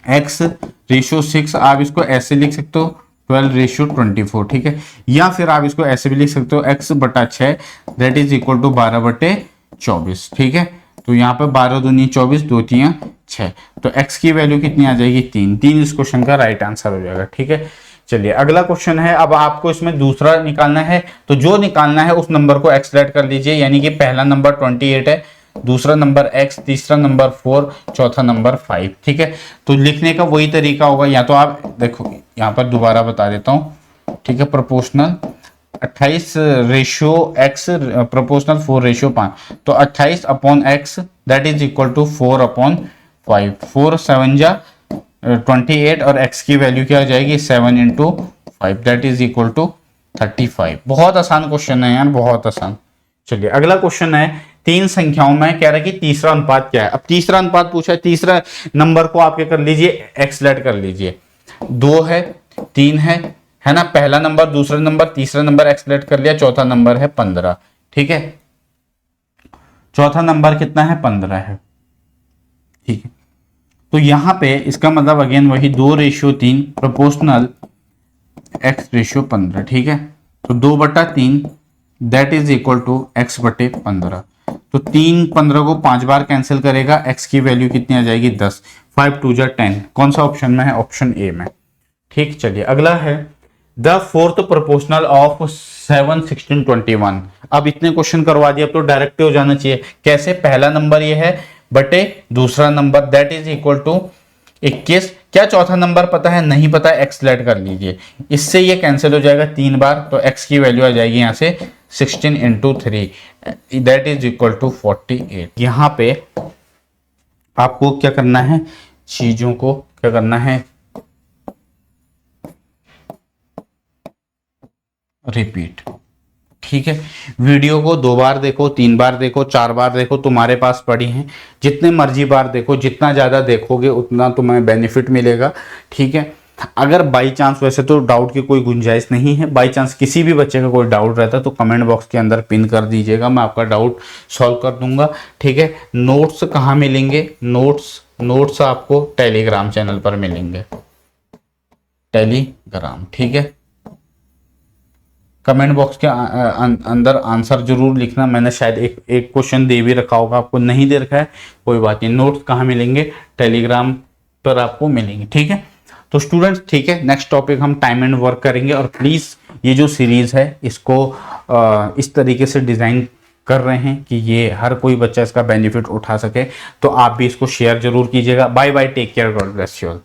A: X/6, आप इसको ऐसे लिख सकते हो 12/24। ठीक है, या फिर आप इसको ऐसे भी लिख सकते हो X/6 that is equal to 12/24। ठीक है, तो यहाँ पे 12 दूनी 24, 2 3 6, तो X की वैल्यू कितनी आ जाएगी, 3 इस क्वेश्चन का राइट आंसर हो जाएगा। ठीक है, चलिए अगला क्वेश्चन है, अब आपको इसमें दूसरा निकालना है, तो जो निकालना है उस नंबर को एक्सलेट कर लीजिए, यानी कि पहला नंबर 28 है, दूसरा नंबर X, तीसरा नंबर 4, चौथा नंबर 5। ठीक है, तो लिखने का वही तरीका होगा, या तो आप देखो यहाँ पर दोबारा बता देता हूँ। ठीक है, प्रोपोर्शनल 28/X प्रोपोर्शनल 4/5, तो 28/X that is equal to 4/5, 4 7 जा 28 और X की वैल्यू क्या हो जाएगी, 7 into 5 that is equal to 35। बहुत आसान क्वेश्चन है यार, बहुत आसान। चलिए अगला क्वेश्चन है, 3 संख्याओं में कह रहा है कि तीसरा अनुपात क्या है। अब तीसरा अनुपात पूछा है, तीसरा नंबर को आप क्या कर लीजिए, एक्सलेट कर लीजिए। 2 है, 3 है ना, पहला नंबर, दूसरा नंबर, तीसरा नंबर एक्सलेट कर लिया, चौथा नंबर है 15। ठीक है, चौथा नंबर कितना है, 15 है। ठीक है, तो यहां पे इसका मतलब अगेन वही 2/3 प्रोपोर्शनल X/15। ठीक है, तो 2/3 that is equal to X/15। तो 3 15 को 5 बार कैंसिल करेगा, X की वैल्यू कितनी आ जाएगी, 10, 5 2 10। कौन सा ऑप्शन में है, ऑप्शन ए में। ठीक, चलिए अगला है, द फोर्थ प्रोपोर्शनल ऑफ 7 16 21। अब इतने क्वेश्चन करवा दिए, अब तो डायरेक्ट हो जाना चाहिए। कैसे, पहला नंबर ये है बटे दूसरा number that is equal to 21। क्या चौथा नंबर पता है, नहीं पता है, एक्सलेट कर लीजिए, इससे ये कैंसिल हो जाएगा 3 बार, तो X की वैल्यू आ जाएगी यहाँ से 16 into 3 that is equal to 48। यहाँ पे आपको क्या करना है, चीजों को क्या करना है, रिपीट। ठीक है, वीडियो को 2 बार देखो, 3 बार देखो, 4 बार देखो, तुम्हारे पास पड़ी हैं, जितने मर्जी बार देखो, जितना ज़्यादा देखोगे उतना तुम्हें बेनिफिट मिलेगा। ठीक है, अगर बाई चांस, वैसे तो डाउट की कोई गुंजाइश नहीं है, बाई चांस किसी भी बच्चे का कोई डाउट रहता है तो कमेंट बॉक्स के अंदर पिन कर दीजिएगा, मैं आपका डाउट सॉल्व कर दूंगा। ठीक है, नोट्स कहाँ मिलेंगे, नोट्स आपको टेलीग्राम चैनल पर मिलेंगे, टेलीग्राम। ठीक है, कमेंट बॉक्स के अंदर आंसर जरूर लिखना, मैंने शायद एक क्वेश्चन दे भी रखा होगा, आपको नहीं दे रखा है कोई बात नहीं। नोट्स कहाँ मिलेंगे, टेलीग्राम पर आपको मिलेंगे। ठीक है, तो स्टूडेंट्स ठीक है, नेक्स्ट टॉपिक हम टाइम एंड वर्क करेंगे, और प्लीज़ ये जो सीरीज़ है इसको इस तरीके से डिज़ाइन कर रहे हैं कि ये हर कोई बच्चा इसका बेनिफिट उठा सके, तो आप भी इसको शेयर जरूर कीजिएगा। Bye bye, take care, God bless you all.